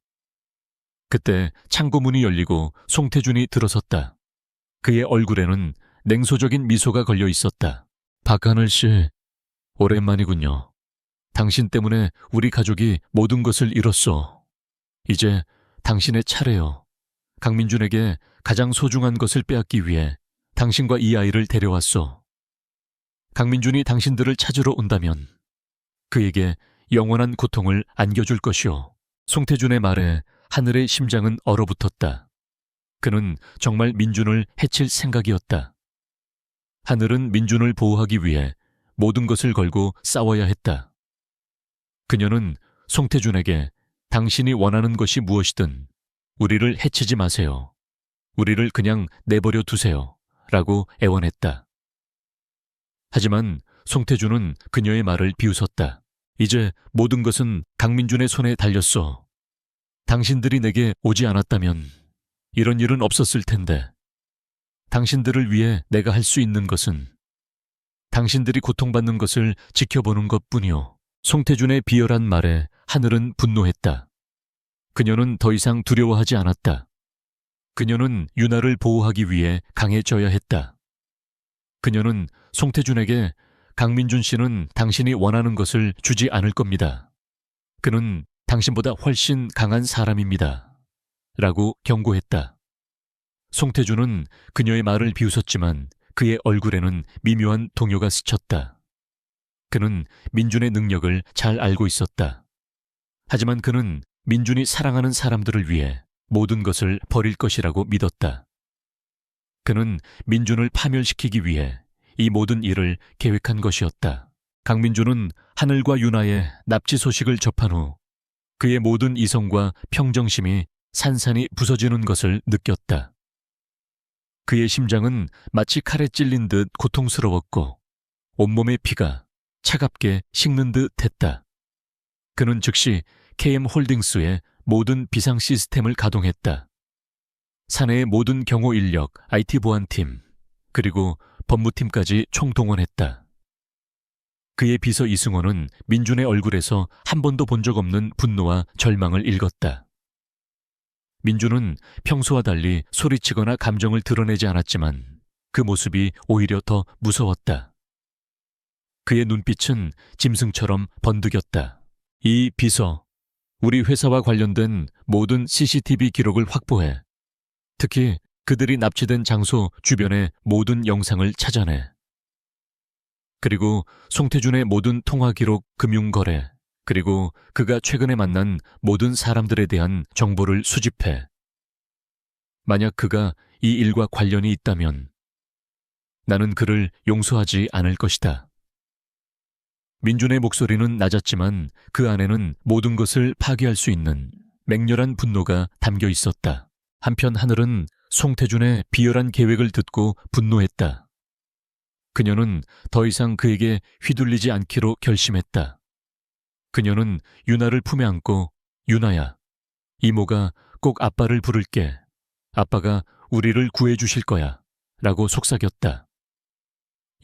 그때 창고 문이 열리고 송태준이 들어섰다. 그의 얼굴에는 냉소적인 미소가 걸려 있었다. 박하늘 씨, 오랜만이군요. 당신 때문에 우리 가족이 모든 것을 잃었어. 이제 당신의 차례요. 강민준에게 가장 소중한 것을 빼앗기 위해 당신과 이 아이를 데려왔소. 강민준이 당신들을 찾으러 온다면 그에게 영원한 고통을 안겨줄 것이오. 송태준의 말에 하늘의 심장은 얼어붙었다. 그는 정말 민준을 해칠 생각이었다. 하늘은 민준을 보호하기 위해 모든 것을 걸고 싸워야 했다. 그녀는 송태준에게 당신이 원하는 것이 무엇이든 우리를 해치지 마세요. 우리를 그냥 내버려 두세요. 라고 애원했다. 하지만 송태준은 그녀의 말을 비웃었다. 이제 모든 것은 강민준의 손에 달렸어. 당신들이 내게 오지 않았다면 이런 일은 없었을 텐데. 당신들을 위해 내가 할 수 있는 것은 당신들이 고통받는 것을 지켜보는 것뿐이오. 송태준의 비열한 말에 하늘은 분노했다. 그녀는 더 이상 두려워하지 않았다. 그녀는 유나를 보호하기 위해 강해져야 했다. 그녀는 송태준에게 강민준 씨는 당신이 원하는 것을 주지 않을 겁니다. 그는 당신보다 훨씬 강한 사람입니다. 라고 경고했다. 송태준은 그녀의 말을 비웃었지만 그의 얼굴에는 미묘한 동요가 스쳤다. 그는 민준의 능력을 잘 알고 있었다. 하지만 그는 민준이 사랑하는 사람들을 위해 모든 것을 버릴 것이라고 믿었다. 그는 민준을 파멸시키기 위해 이 모든 일을 계획한 것이었다. 강민준은 하늘과 유나의 납치 소식을 접한 후 그의 모든 이성과 평정심이 산산이 부서지는 것을 느꼈다. 그의 심장은 마치 칼에 찔린 듯 고통스러웠고 온몸의 피가 차갑게 식는 듯 했다. 그는 즉시 KM홀딩스의 모든 비상 시스템을 가동했다. 사내의 모든 경호 인력, IT 보안팀, 그리고 법무팀까지 총동원했다. 그의 비서 이승호는 민준의 얼굴에서 한 번도 본 적 없는 분노와 절망을 읽었다. 민준은 평소와 달리 소리치거나 감정을 드러내지 않았지만 그 모습이 오히려 더 무서웠다. 그의 눈빛은 짐승처럼 번득였다. 이 비서, 우리 회사와 관련된 모든 CCTV 기록을 확보해 특히 그들이 납치된 장소 주변의 모든 영상을 찾아내. 그리고 송태준의 모든 통화 기록, 금융거래, 그리고 그가 최근에 만난 모든 사람들에 대한 정보를 수집해. 만약 그가 이 일과 관련이 있다면 나는 그를 용서하지 않을 것이다. 민준의 목소리는 낮았지만 그 안에는 모든 것을 파괴할 수 있는 맹렬한 분노가 담겨 있었다. 한편 하늘은 송태준의 비열한 계획을 듣고 분노했다. 그녀는 더 이상 그에게 휘둘리지 않기로 결심했다. 그녀는 유나를 품에 안고 유나야, 이모가 꼭 아빠를 부를게. 아빠가 우리를 구해주실 거야. 라고 속삭였다.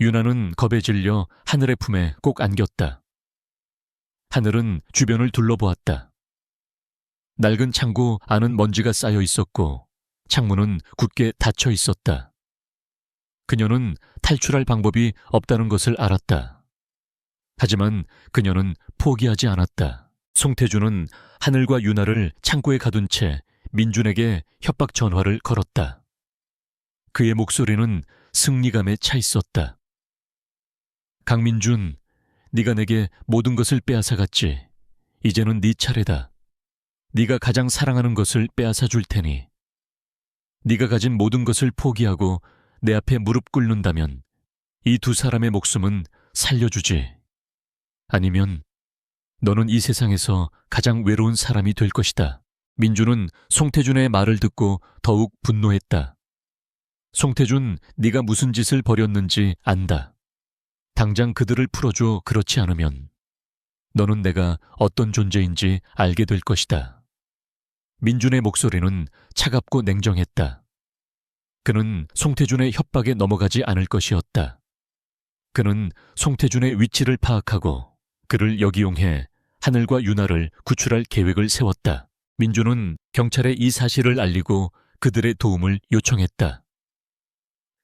유나는 겁에 질려 하늘의 품에 꼭 안겼다. 하늘은 주변을 둘러보았다. 낡은 창고 안은 먼지가 쌓여 있었고 창문은 굳게 닫혀 있었다. 그녀는 탈출할 방법이 없다는 것을 알았다. 하지만 그녀는 포기하지 않았다. 송태준은 하늘과 유나를 창고에 가둔 채 민준에게 협박 전화를 걸었다. 그의 목소리는 승리감에 차 있었다. 강민준, 네가 내게 모든 것을 빼앗아갔지. 이제는 네 차례다. 네가 가장 사랑하는 것을 빼앗아 줄 테니. 네가 가진 모든 것을 포기하고 내 앞에 무릎 꿇는다면 이 두 사람의 목숨은 살려주지. 아니면 너는 이 세상에서 가장 외로운 사람이 될 것이다. 민준은 송태준의 말을 듣고 더욱 분노했다. 송태준, 네가 무슨 짓을 벌였는지 안다. 당장 그들을 풀어줘. 그렇지 않으면 너는 내가 어떤 존재인지 알게 될 것이다. 민준의 목소리는 차갑고 냉정했다. 그는 송태준의 협박에 넘어가지 않을 것이었다. 그는 송태준의 위치를 파악하고 그를 역이용해 하늘과 유나를 구출할 계획을 세웠다. 민준은 경찰에 이 사실을 알리고 그들의 도움을 요청했다.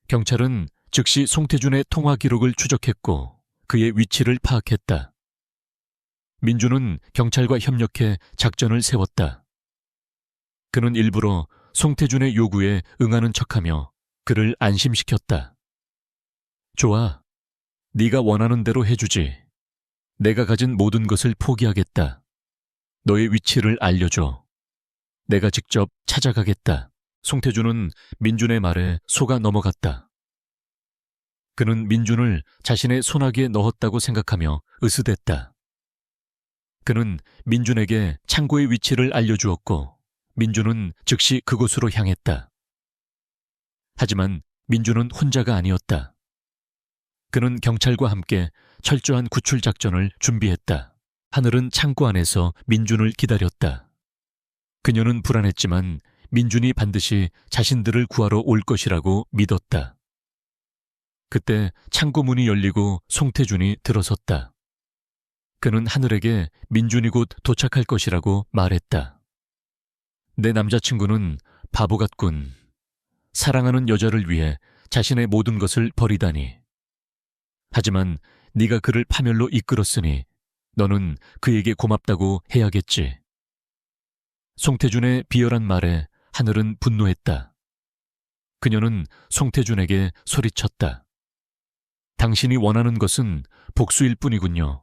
경찰은 즉시 송태준의 통화 기록을 추적했고 그의 위치를 파악했다. 민준은 경찰과 협력해 작전을 세웠다. 그는 일부러 송태준의 요구에 응하는 척하며 그를 안심시켰다. 좋아, 네가 원하는 대로 해주지. 내가 가진 모든 것을 포기하겠다. 너의 위치를 알려줘. 내가 직접 찾아가겠다. 송태준은 민준의 말에 속아 넘어갔다. 그는 민준을 자신의 소나기에 넣었다고 생각하며 으스댔다. 그는 민준에게 창고의 위치를 알려주었고 민준은 즉시 그곳으로 향했다. 하지만 민준은 혼자가 아니었다. 그는 경찰과 함께 철저한 구출 작전을 준비했다. 하늘은 창고 안에서 민준을 기다렸다. 그녀는 불안했지만 민준이 반드시 자신들을 구하러 올 것이라고 믿었다. 그때 창고 문이 열리고 송태준이 들어섰다. 그는 하늘에게 민준이 곧 도착할 것이라고 말했다. 내 남자친구는 바보 같군. 사랑하는 여자를 위해 자신의 모든 것을 버리다니. 하지만 네가 그를 파멸로 이끌었으니 너는 그에게 고맙다고 해야겠지. 송태준의 비열한 말에 하늘은 분노했다. 그녀는 송태준에게 소리쳤다. 당신이 원하는 것은 복수일 뿐이군요.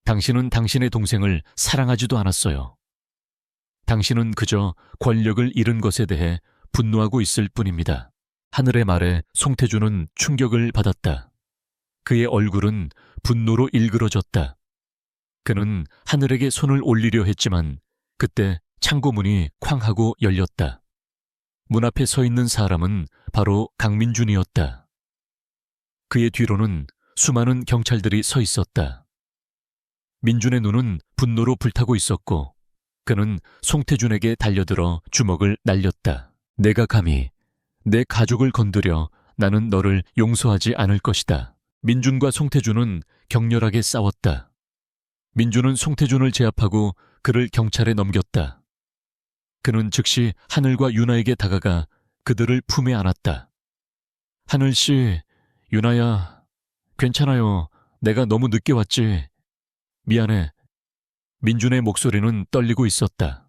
당신은 당신의 동생을 사랑하지도 않았어요. 당신은 그저 권력을 잃은 것에 대해 분노하고 있을 뿐입니다. 하늘의 말에 송태준은 충격을 받았다. 그의 얼굴은 분노로 일그러졌다. 그는 하늘에게 손을 올리려 했지만 그때 창고 문이 쾅 하고 열렸다. 문 앞에 서 있는 사람은 바로 강민준이었다. 그의 뒤로는 수많은 경찰들이 서 있었다. 민준의 눈은 분노로 불타고 있었고 그는 송태준에게 달려들어 주먹을 날렸다. 내가 감히 내 가족을 건드려 나는 너를 용서하지 않을 것이다. 민준과 송태준은 격렬하게 싸웠다. 민준은 송태준을 제압하고 그를 경찰에 넘겼다. 그는 즉시 하늘과 유나에게 다가가 그들을 품에 안았다. 하늘씨, 유나야, 괜찮아요. 내가 너무 늦게 왔지. 미안해. 민준의 목소리는 떨리고 있었다.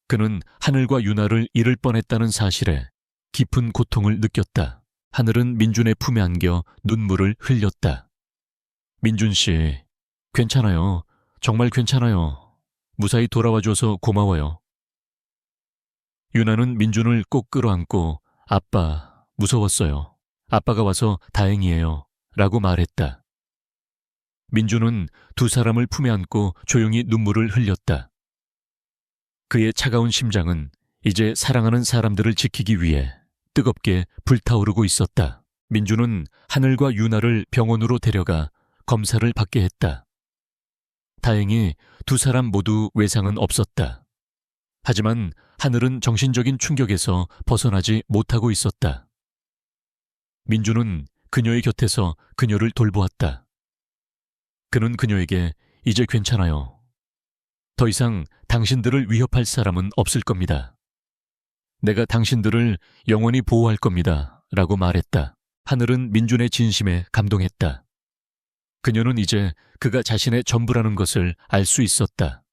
그는 하늘과 윤하를 잃을 뻔했다는 사실에 깊은 고통을 느꼈다. 하늘은 민준의 품에 안겨 눈물을 흘렸다. 민준 씨, 괜찮아요. 정말 괜찮아요. 무사히 돌아와줘서 고마워요. 윤하는 민준을 꼭 끌어안고 아빠, 무서웠어요. 아빠가 와서 다행이에요. 라고 말했다. 민준은 두 사람을 품에 안고 조용히 눈물을 흘렸다. 그의 차가운 심장은 이제 사랑하는 사람들을 지키기 위해 뜨겁게 불타오르고 있었다. 민준은 하늘과 윤하를 병원으로 데려가 검사를 받게 했다. 다행히 두 사람 모두 외상은 없었다. 하지만 하늘은 정신적인 충격에서 벗어나지 못하고 있었다. 민준은 그녀의 곁에서 그녀를 돌보았다. 그는 그녀에게 이제 괜찮아요. 더 이상 당신들을 위협할 사람은 없을 겁니다. 내가 당신들을 영원히 보호할 겁니다. 라고 말했다. 하늘은 민준의 진심에 감동했다. 그녀는 이제 그가 자신의 전부라는 것을 알 수 있었다.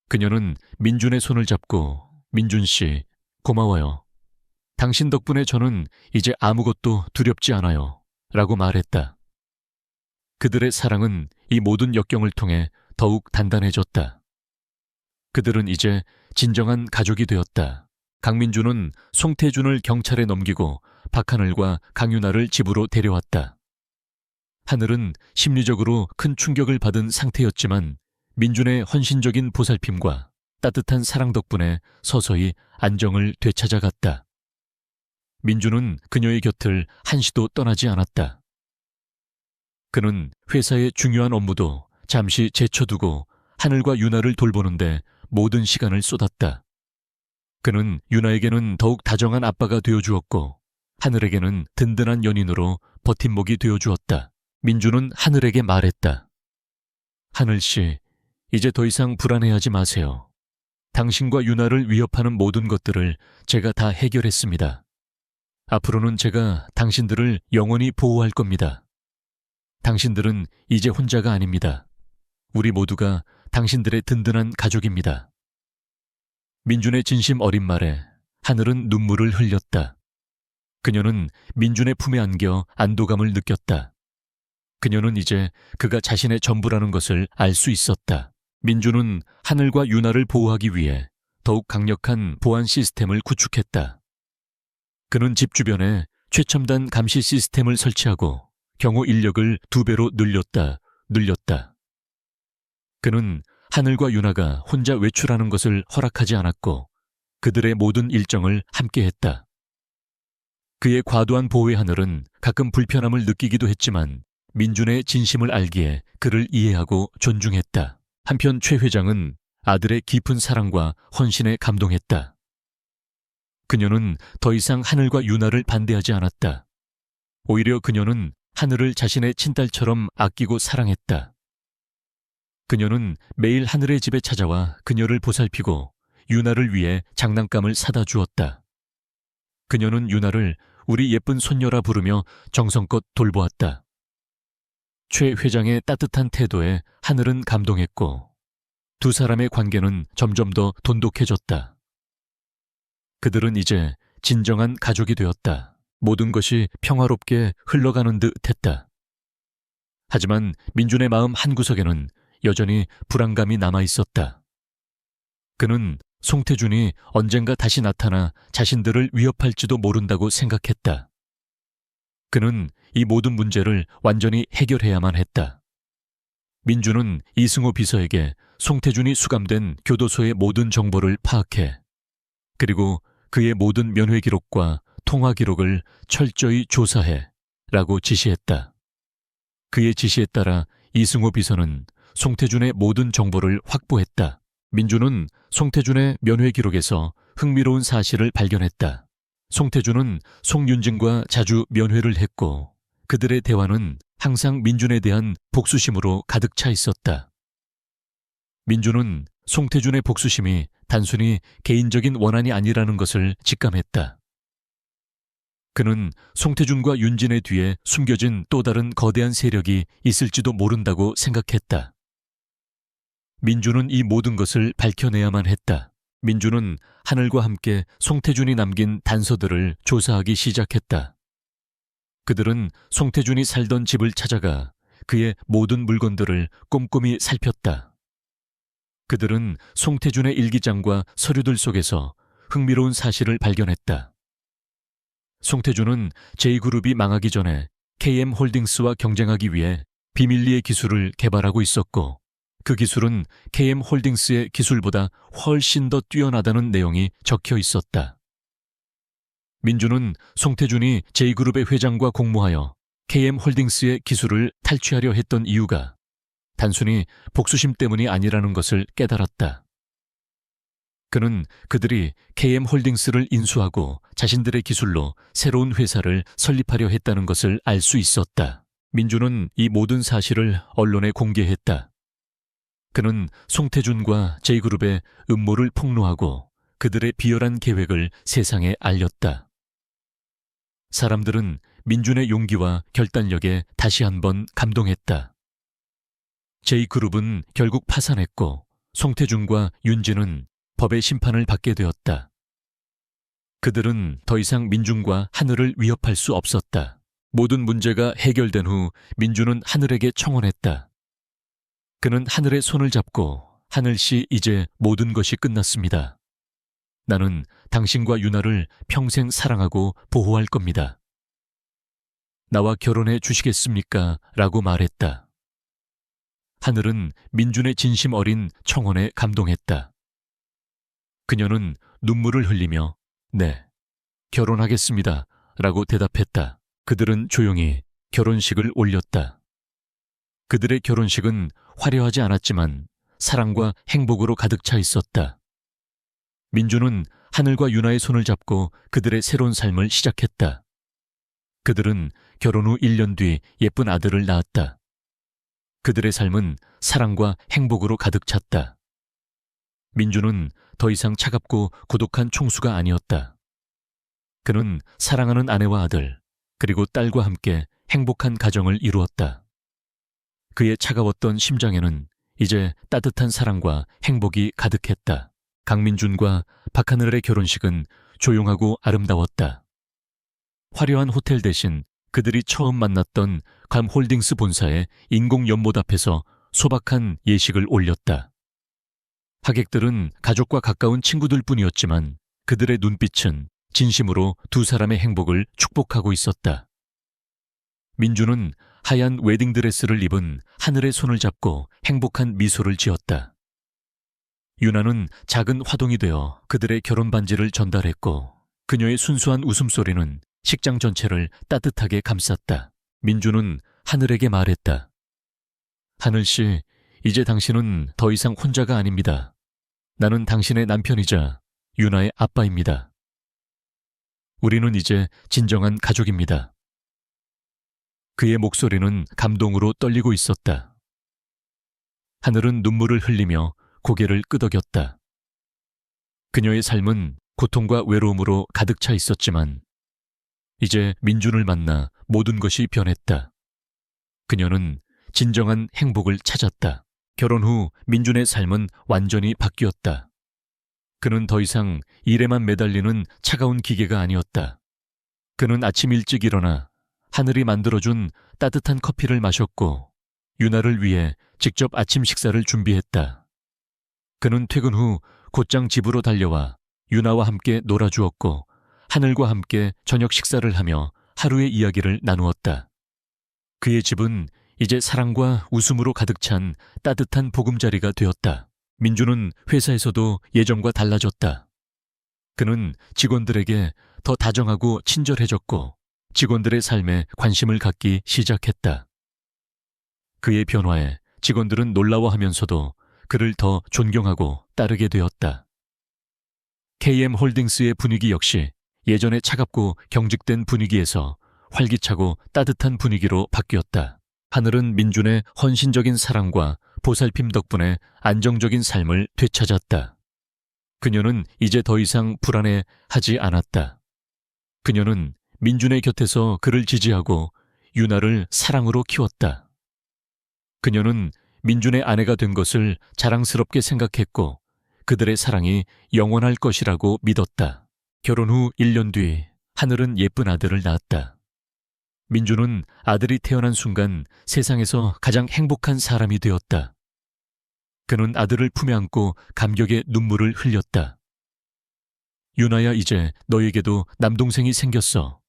그녀는 민준의 손을 잡고 민준 씨, 고마워요. 당신 덕분에 저는 이제 아무것도 두렵지 않아요. 라고 말했다. 그들의 사랑은 이 모든 역경을 통해 더욱 단단해졌다. 그들은 이제 진정한 가족이 되었다. 강민준은 송태준을 경찰에 넘기고 박하늘과 강윤아를 집으로 데려왔다. 하늘은 심리적으로 큰 충격을 받은 상태였지만 민준의 헌신적인 보살핌과 따뜻한 사랑 덕분에 서서히 안정을 되찾아갔다. 민준은 그녀의 곁을 한시도 떠나지 않았다. 그는 회사의 중요한 업무도 잠시 제쳐두고 하늘과 윤아를 돌보는데 모든 시간을 쏟았다. 그는 윤아에게는 더욱 다정한 아빠가 되어주었고 하늘에게는 든든한 연인으로 버팀목이 되어주었다. 민준은 하늘에게 말했다. 하늘씨, 이제 더 이상 불안해하지 마세요. 당신과 윤아를 위협하는 모든 것들을 제가 다 해결했습니다. 앞으로는 제가 당신들을 영원히 보호할 겁니다. 당신들은 이제 혼자가 아닙니다. 우리 모두가 당신들의 든든한 가족입니다. 민준의 진심 어린 말에 하늘은 눈물을 흘렸다. 그녀는 민준의 품에 안겨 안도감을 느꼈다. 그녀는 이제 그가 자신의 전부라는 것을 알 수 있었다. 민준은 하늘과 윤아를 보호하기 위해 더욱 강력한 보안 시스템을 구축했다. 그는 집 주변에 최첨단 감시 시스템을 설치하고 경호 인력을 2배로 늘렸다. 그는 하늘과 윤아가 혼자 외출하는 것을 허락하지 않았고 그들의 모든 일정을 함께 했다. 그의 과도한 보호의 하늘은 가끔 불편함을 느끼기도 했지만 민준의 진심을 알기에 그를 이해하고 존중했다. 한편 최 회장은 아들의 깊은 사랑과 헌신에 감동했다. 그녀는 더 이상 하늘과 윤아를 반대하지 않았다. 오히려 그녀는 하늘을 자신의 친딸처럼 아끼고 사랑했다. 그녀는 매일 하늘의 집에 찾아와 그녀를 보살피고 윤아를 위해 장난감을 사다 주었다. 그녀는 윤아를 우리 예쁜 손녀라 부르며 정성껏 돌보았다. 최 회장의 따뜻한 태도에 하늘은 감동했고 두 사람의 관계는 점점 더 돈독해졌다. 그들은 이제 진정한 가족이 되었다. 모든 것이 평화롭게 흘러가는 듯 했다. 하지만 민준의 마음 한구석에는 여전히 불안감이 남아 있었다. 그는 송태준이 언젠가 다시 나타나 자신들을 위협할지도 모른다고 생각했다. 그는 이 모든 문제를 완전히 해결해야만 했다. 민준은 이승호 비서에게 송태준이 수감된 교도소의 모든 정보를 파악해 그리고 그의 모든 면회 기록과 통화 기록을 철저히 조사해 라고 지시했다. 그의 지시에 따라 이승호 비서는 송태준의 모든 정보를 확보했다. 민준은 송태준의 면회 기록에서 흥미로운 사실을 발견했다. 송태준은 송윤진과 자주 면회를 했고 그들의 대화는 항상 민준에 대한 복수심으로 가득 차 있었다. 민준은 송태준의 복수심이 단순히 개인적인 원한이 아니라는 것을 직감했다. 그는 송태준과 윤진의 뒤에 숨겨진 또 다른 거대한 세력이 있을지도 모른다고 생각했다. 민준은 이 모든 것을 밝혀내야만 했다. 민주는 하늘과 함께 송태준이 남긴 단서들을 조사하기 시작했다. 그들은 송태준이 살던 집을 찾아가 그의 모든 물건들을 꼼꼼히 살폈다. 그들은 송태준의 일기장과 서류들 속에서 흥미로운 사실을 발견했다. 송태준은 J그룹이 망하기 전에 KM홀딩스와 경쟁하기 위해 비밀리에 기술을 개발하고 있었고, 그 기술은 KM홀딩스의 기술보다 훨씬 더 뛰어나다는 내용이 적혀 있었다. 민주는 송태준이 J그룹의 회장과 공모하여 KM홀딩스의 기술을 탈취하려 했던 이유가 단순히 복수심 때문이 아니라는 것을 깨달았다. 그는 그들이 KM홀딩스를 인수하고 자신들의 기술로 새로운 회사를 설립하려 했다는 것을 알 수 있었다. 민주는 이 모든 사실을 언론에 공개했다. 그는 송태준과 J그룹의 음모를 폭로하고 그들의 비열한 계획을 세상에 알렸다. 사람들은 민준의 용기와 결단력에 다시 한번 감동했다. J그룹은 결국 파산했고 송태준과 윤진은 법의 심판을 받게 되었다. 그들은 더 이상 민준과 하늘을 위협할 수 없었다. 모든 문제가 해결된 후 민준은 하늘에게 청혼했다. 그는 하늘의 손을 잡고 하늘씨, 이제 모든 것이 끝났습니다. 나는 당신과 유나를 평생 사랑하고 보호할 겁니다. 나와 결혼해 주시겠습니까? 라고 말했다. 하늘은 민준의 진심 어린 청혼에 감동했다. 그녀는 눈물을 흘리며 네, 결혼하겠습니다. 라고 대답했다. 그들은 조용히 결혼식을 올렸다. 그들의 결혼식은 화려하지 않았지만 사랑과 행복으로 가득 차 있었다. 민주는 하늘과 유나의 손을 잡고 그들의 새로운 삶을 시작했다. 그들은 결혼 후 1년 뒤 예쁜 아들을 낳았다. 그들의 삶은 사랑과 행복으로 가득 찼다. 민주는 더 이상 차갑고 고독한 총수가 아니었다. 그는 사랑하는 아내와 아들, 그리고 딸과 함께 행복한 가정을 이루었다. 그의 차가웠던 심장에는 이제 따뜻한 사랑과 행복이 가득했다. 강민준과 박하늘의 결혼식은 조용하고 아름다웠다. 화려한 호텔 대신 그들이 처음 만났던 감홀딩스 본사의 인공 연못 앞에서 소박한 예식을 올렸다. 하객들은 가족과 가까운 친구들 뿐이었지만 그들의 눈빛은 진심으로 두 사람의 행복을 축복하고 있었다. 민주는 하얀 웨딩드레스를 입은 하늘의 손을 잡고 행복한 미소를 지었다. 유나는 작은 화동이 되어 그들의 결혼 반지를 전달했고 그녀의 순수한 웃음소리는 식장 전체를 따뜻하게 감쌌다. 민주는 하늘에게 말했다. 하늘씨, 이제 당신은 더 이상 혼자가 아닙니다. 나는 당신의 남편이자 유나의 아빠입니다. 우리는 이제 진정한 가족입니다. 그의 목소리는 감동으로 떨리고 있었다. 하늘은 눈물을 흘리며 고개를 끄덕였다. 그녀의 삶은 고통과 외로움으로 가득 차 있었지만 이제 민준을 만나 모든 것이 변했다. 그녀는 진정한 행복을 찾았다. 결혼 후 민준의 삶은 완전히 바뀌었다. 그는 더 이상 일에만 매달리는 차가운 기계가 아니었다. 그는 아침 일찍 일어나 하늘이 만들어준 따뜻한 커피를 마셨고 유나를 위해 직접 아침 식사를 준비했다. 그는 퇴근 후 곧장 집으로 달려와 유나와 함께 놀아주었고 하늘과 함께 저녁 식사를 하며 하루의 이야기를 나누었다. 그의 집은 이제 사랑과 웃음으로 가득 찬 따뜻한 보금자리가 되었다. 민주는 회사에서도 예전과 달라졌다. 그는 직원들에게 더 다정하고 친절해졌고 직원들의 삶에 관심을 갖기 시작했다. 그의 변화에 직원들은 놀라워하면서도 그를 더 존경하고 따르게 되었다. KM홀딩스의 분위기 역시 예전에 차갑고 경직된 분위기에서 활기차고 따뜻한 분위기로 바뀌었다. 하늘은 민준의 헌신적인 사랑과 보살핌 덕분에 안정적인 삶을 되찾았다. 그녀는 이제 더 이상 불안해하지 않았다. 그녀는 민준의 곁에서 그를 지지하고 유나를 사랑으로 키웠다. 그녀는 민준의 아내가 된 것을 자랑스럽게 생각했고 그들의 사랑이 영원할 것이라고 믿었다. 결혼 후 1년 뒤 하늘은 예쁜 아들을 낳았다. 민주는 아들이 태어난 순간 세상에서 가장 행복한 사람이 되었다. 그는 아들을 품에 안고 감격의 눈물을 흘렸다. 유나야, 이제 너에게도 남동생이 생겼어.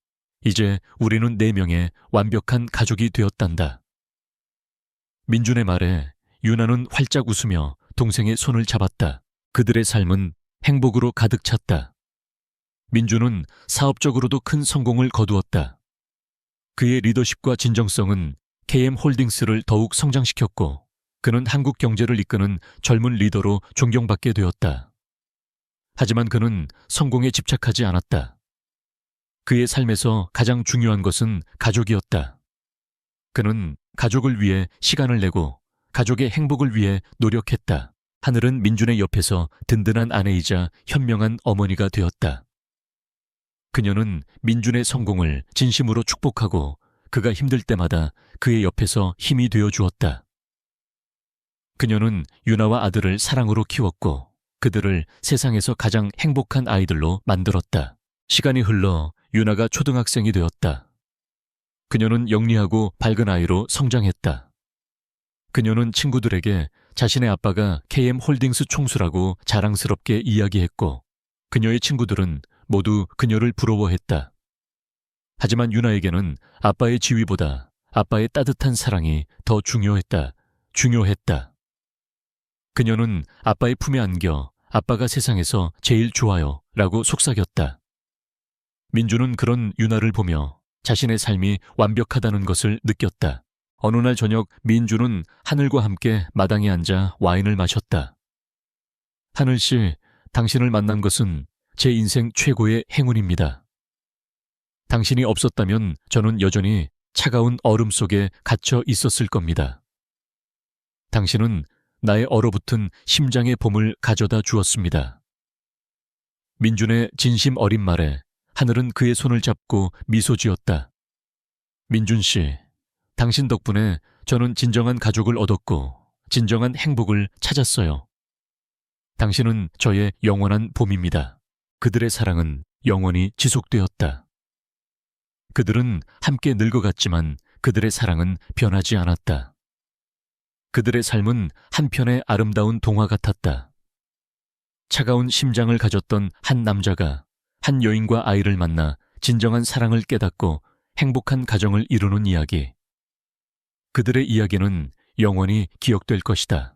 이제 우리는 4명의 완벽한 가족이 되었단다. 민준의 말에 유나는 활짝 웃으며 동생의 손을 잡았다. 그들의 삶은 행복으로 가득 찼다. 민준은 사업적으로도 큰 성공을 거두었다. 그의 리더십과 진정성은 KM홀딩스를 더욱 성장시켰고, 그는 한국 경제를 이끄는 젊은 리더로 존경받게 되었다. 하지만 그는 성공에 집착하지 않았다. 그의 삶에서 가장 중요한 것은 가족이었다. 그는 가족을 위해 시간을 내고 가족의 행복을 위해 노력했다. 하늘은 민준의 옆에서 든든한 아내이자 현명한 어머니가 되었다. 그녀는 민준의 성공을 진심으로 축복하고 그가 힘들 때마다 그의 옆에서 힘이 되어 주었다. 그녀는 유나와 아들을 사랑으로 키웠고 그들을 세상에서 가장 행복한 아이들로 만들었다. 시간이 흘러 유나가 초등학생이 되었다. 그녀는 영리하고 밝은 아이로 성장했다. 그녀는 친구들에게 자신의 아빠가 KM홀딩스 총수라고 자랑스럽게 이야기했고, 그녀의 친구들은 모두 그녀를 부러워했다. 하지만 유나에게는 아빠의 지위보다 아빠의 따뜻한 사랑이 더 중요했다. 그녀는 아빠의 품에 안겨 아빠가 세상에서 제일 좋아요 라고 속삭였다. 민주는 그런 유나를 보며 자신의 삶이 완벽하다는 것을 느꼈다. 어느 날 저녁 민주는 하늘과 함께 마당에 앉아 와인을 마셨다. 하늘 씨, 당신을 만난 것은 제 인생 최고의 행운입니다. 당신이 없었다면 저는 여전히 차가운 얼음 속에 갇혀 있었을 겁니다. 당신은 나의 얼어붙은 심장의 봄을 가져다 주었습니다. 민준의 진심 어린 말에 하늘은 그의 손을 잡고 미소 지었다. 민준 씨, 당신 덕분에 저는 진정한 가족을 얻었고 진정한 행복을 찾았어요. 당신은 저의 영원한 봄입니다. 그들의 사랑은 영원히 지속되었다. 그들은 함께 늙어갔지만 그들의 사랑은 변하지 않았다. 그들의 삶은 한편의 아름다운 동화 같았다. 차가운 심장을 가졌던 한 남자가 한 여인과 아이를 만나 진정한 사랑을 깨닫고 행복한 가정을 이루는 이야기. 그들의 이야기는 영원히 기억될 것이다.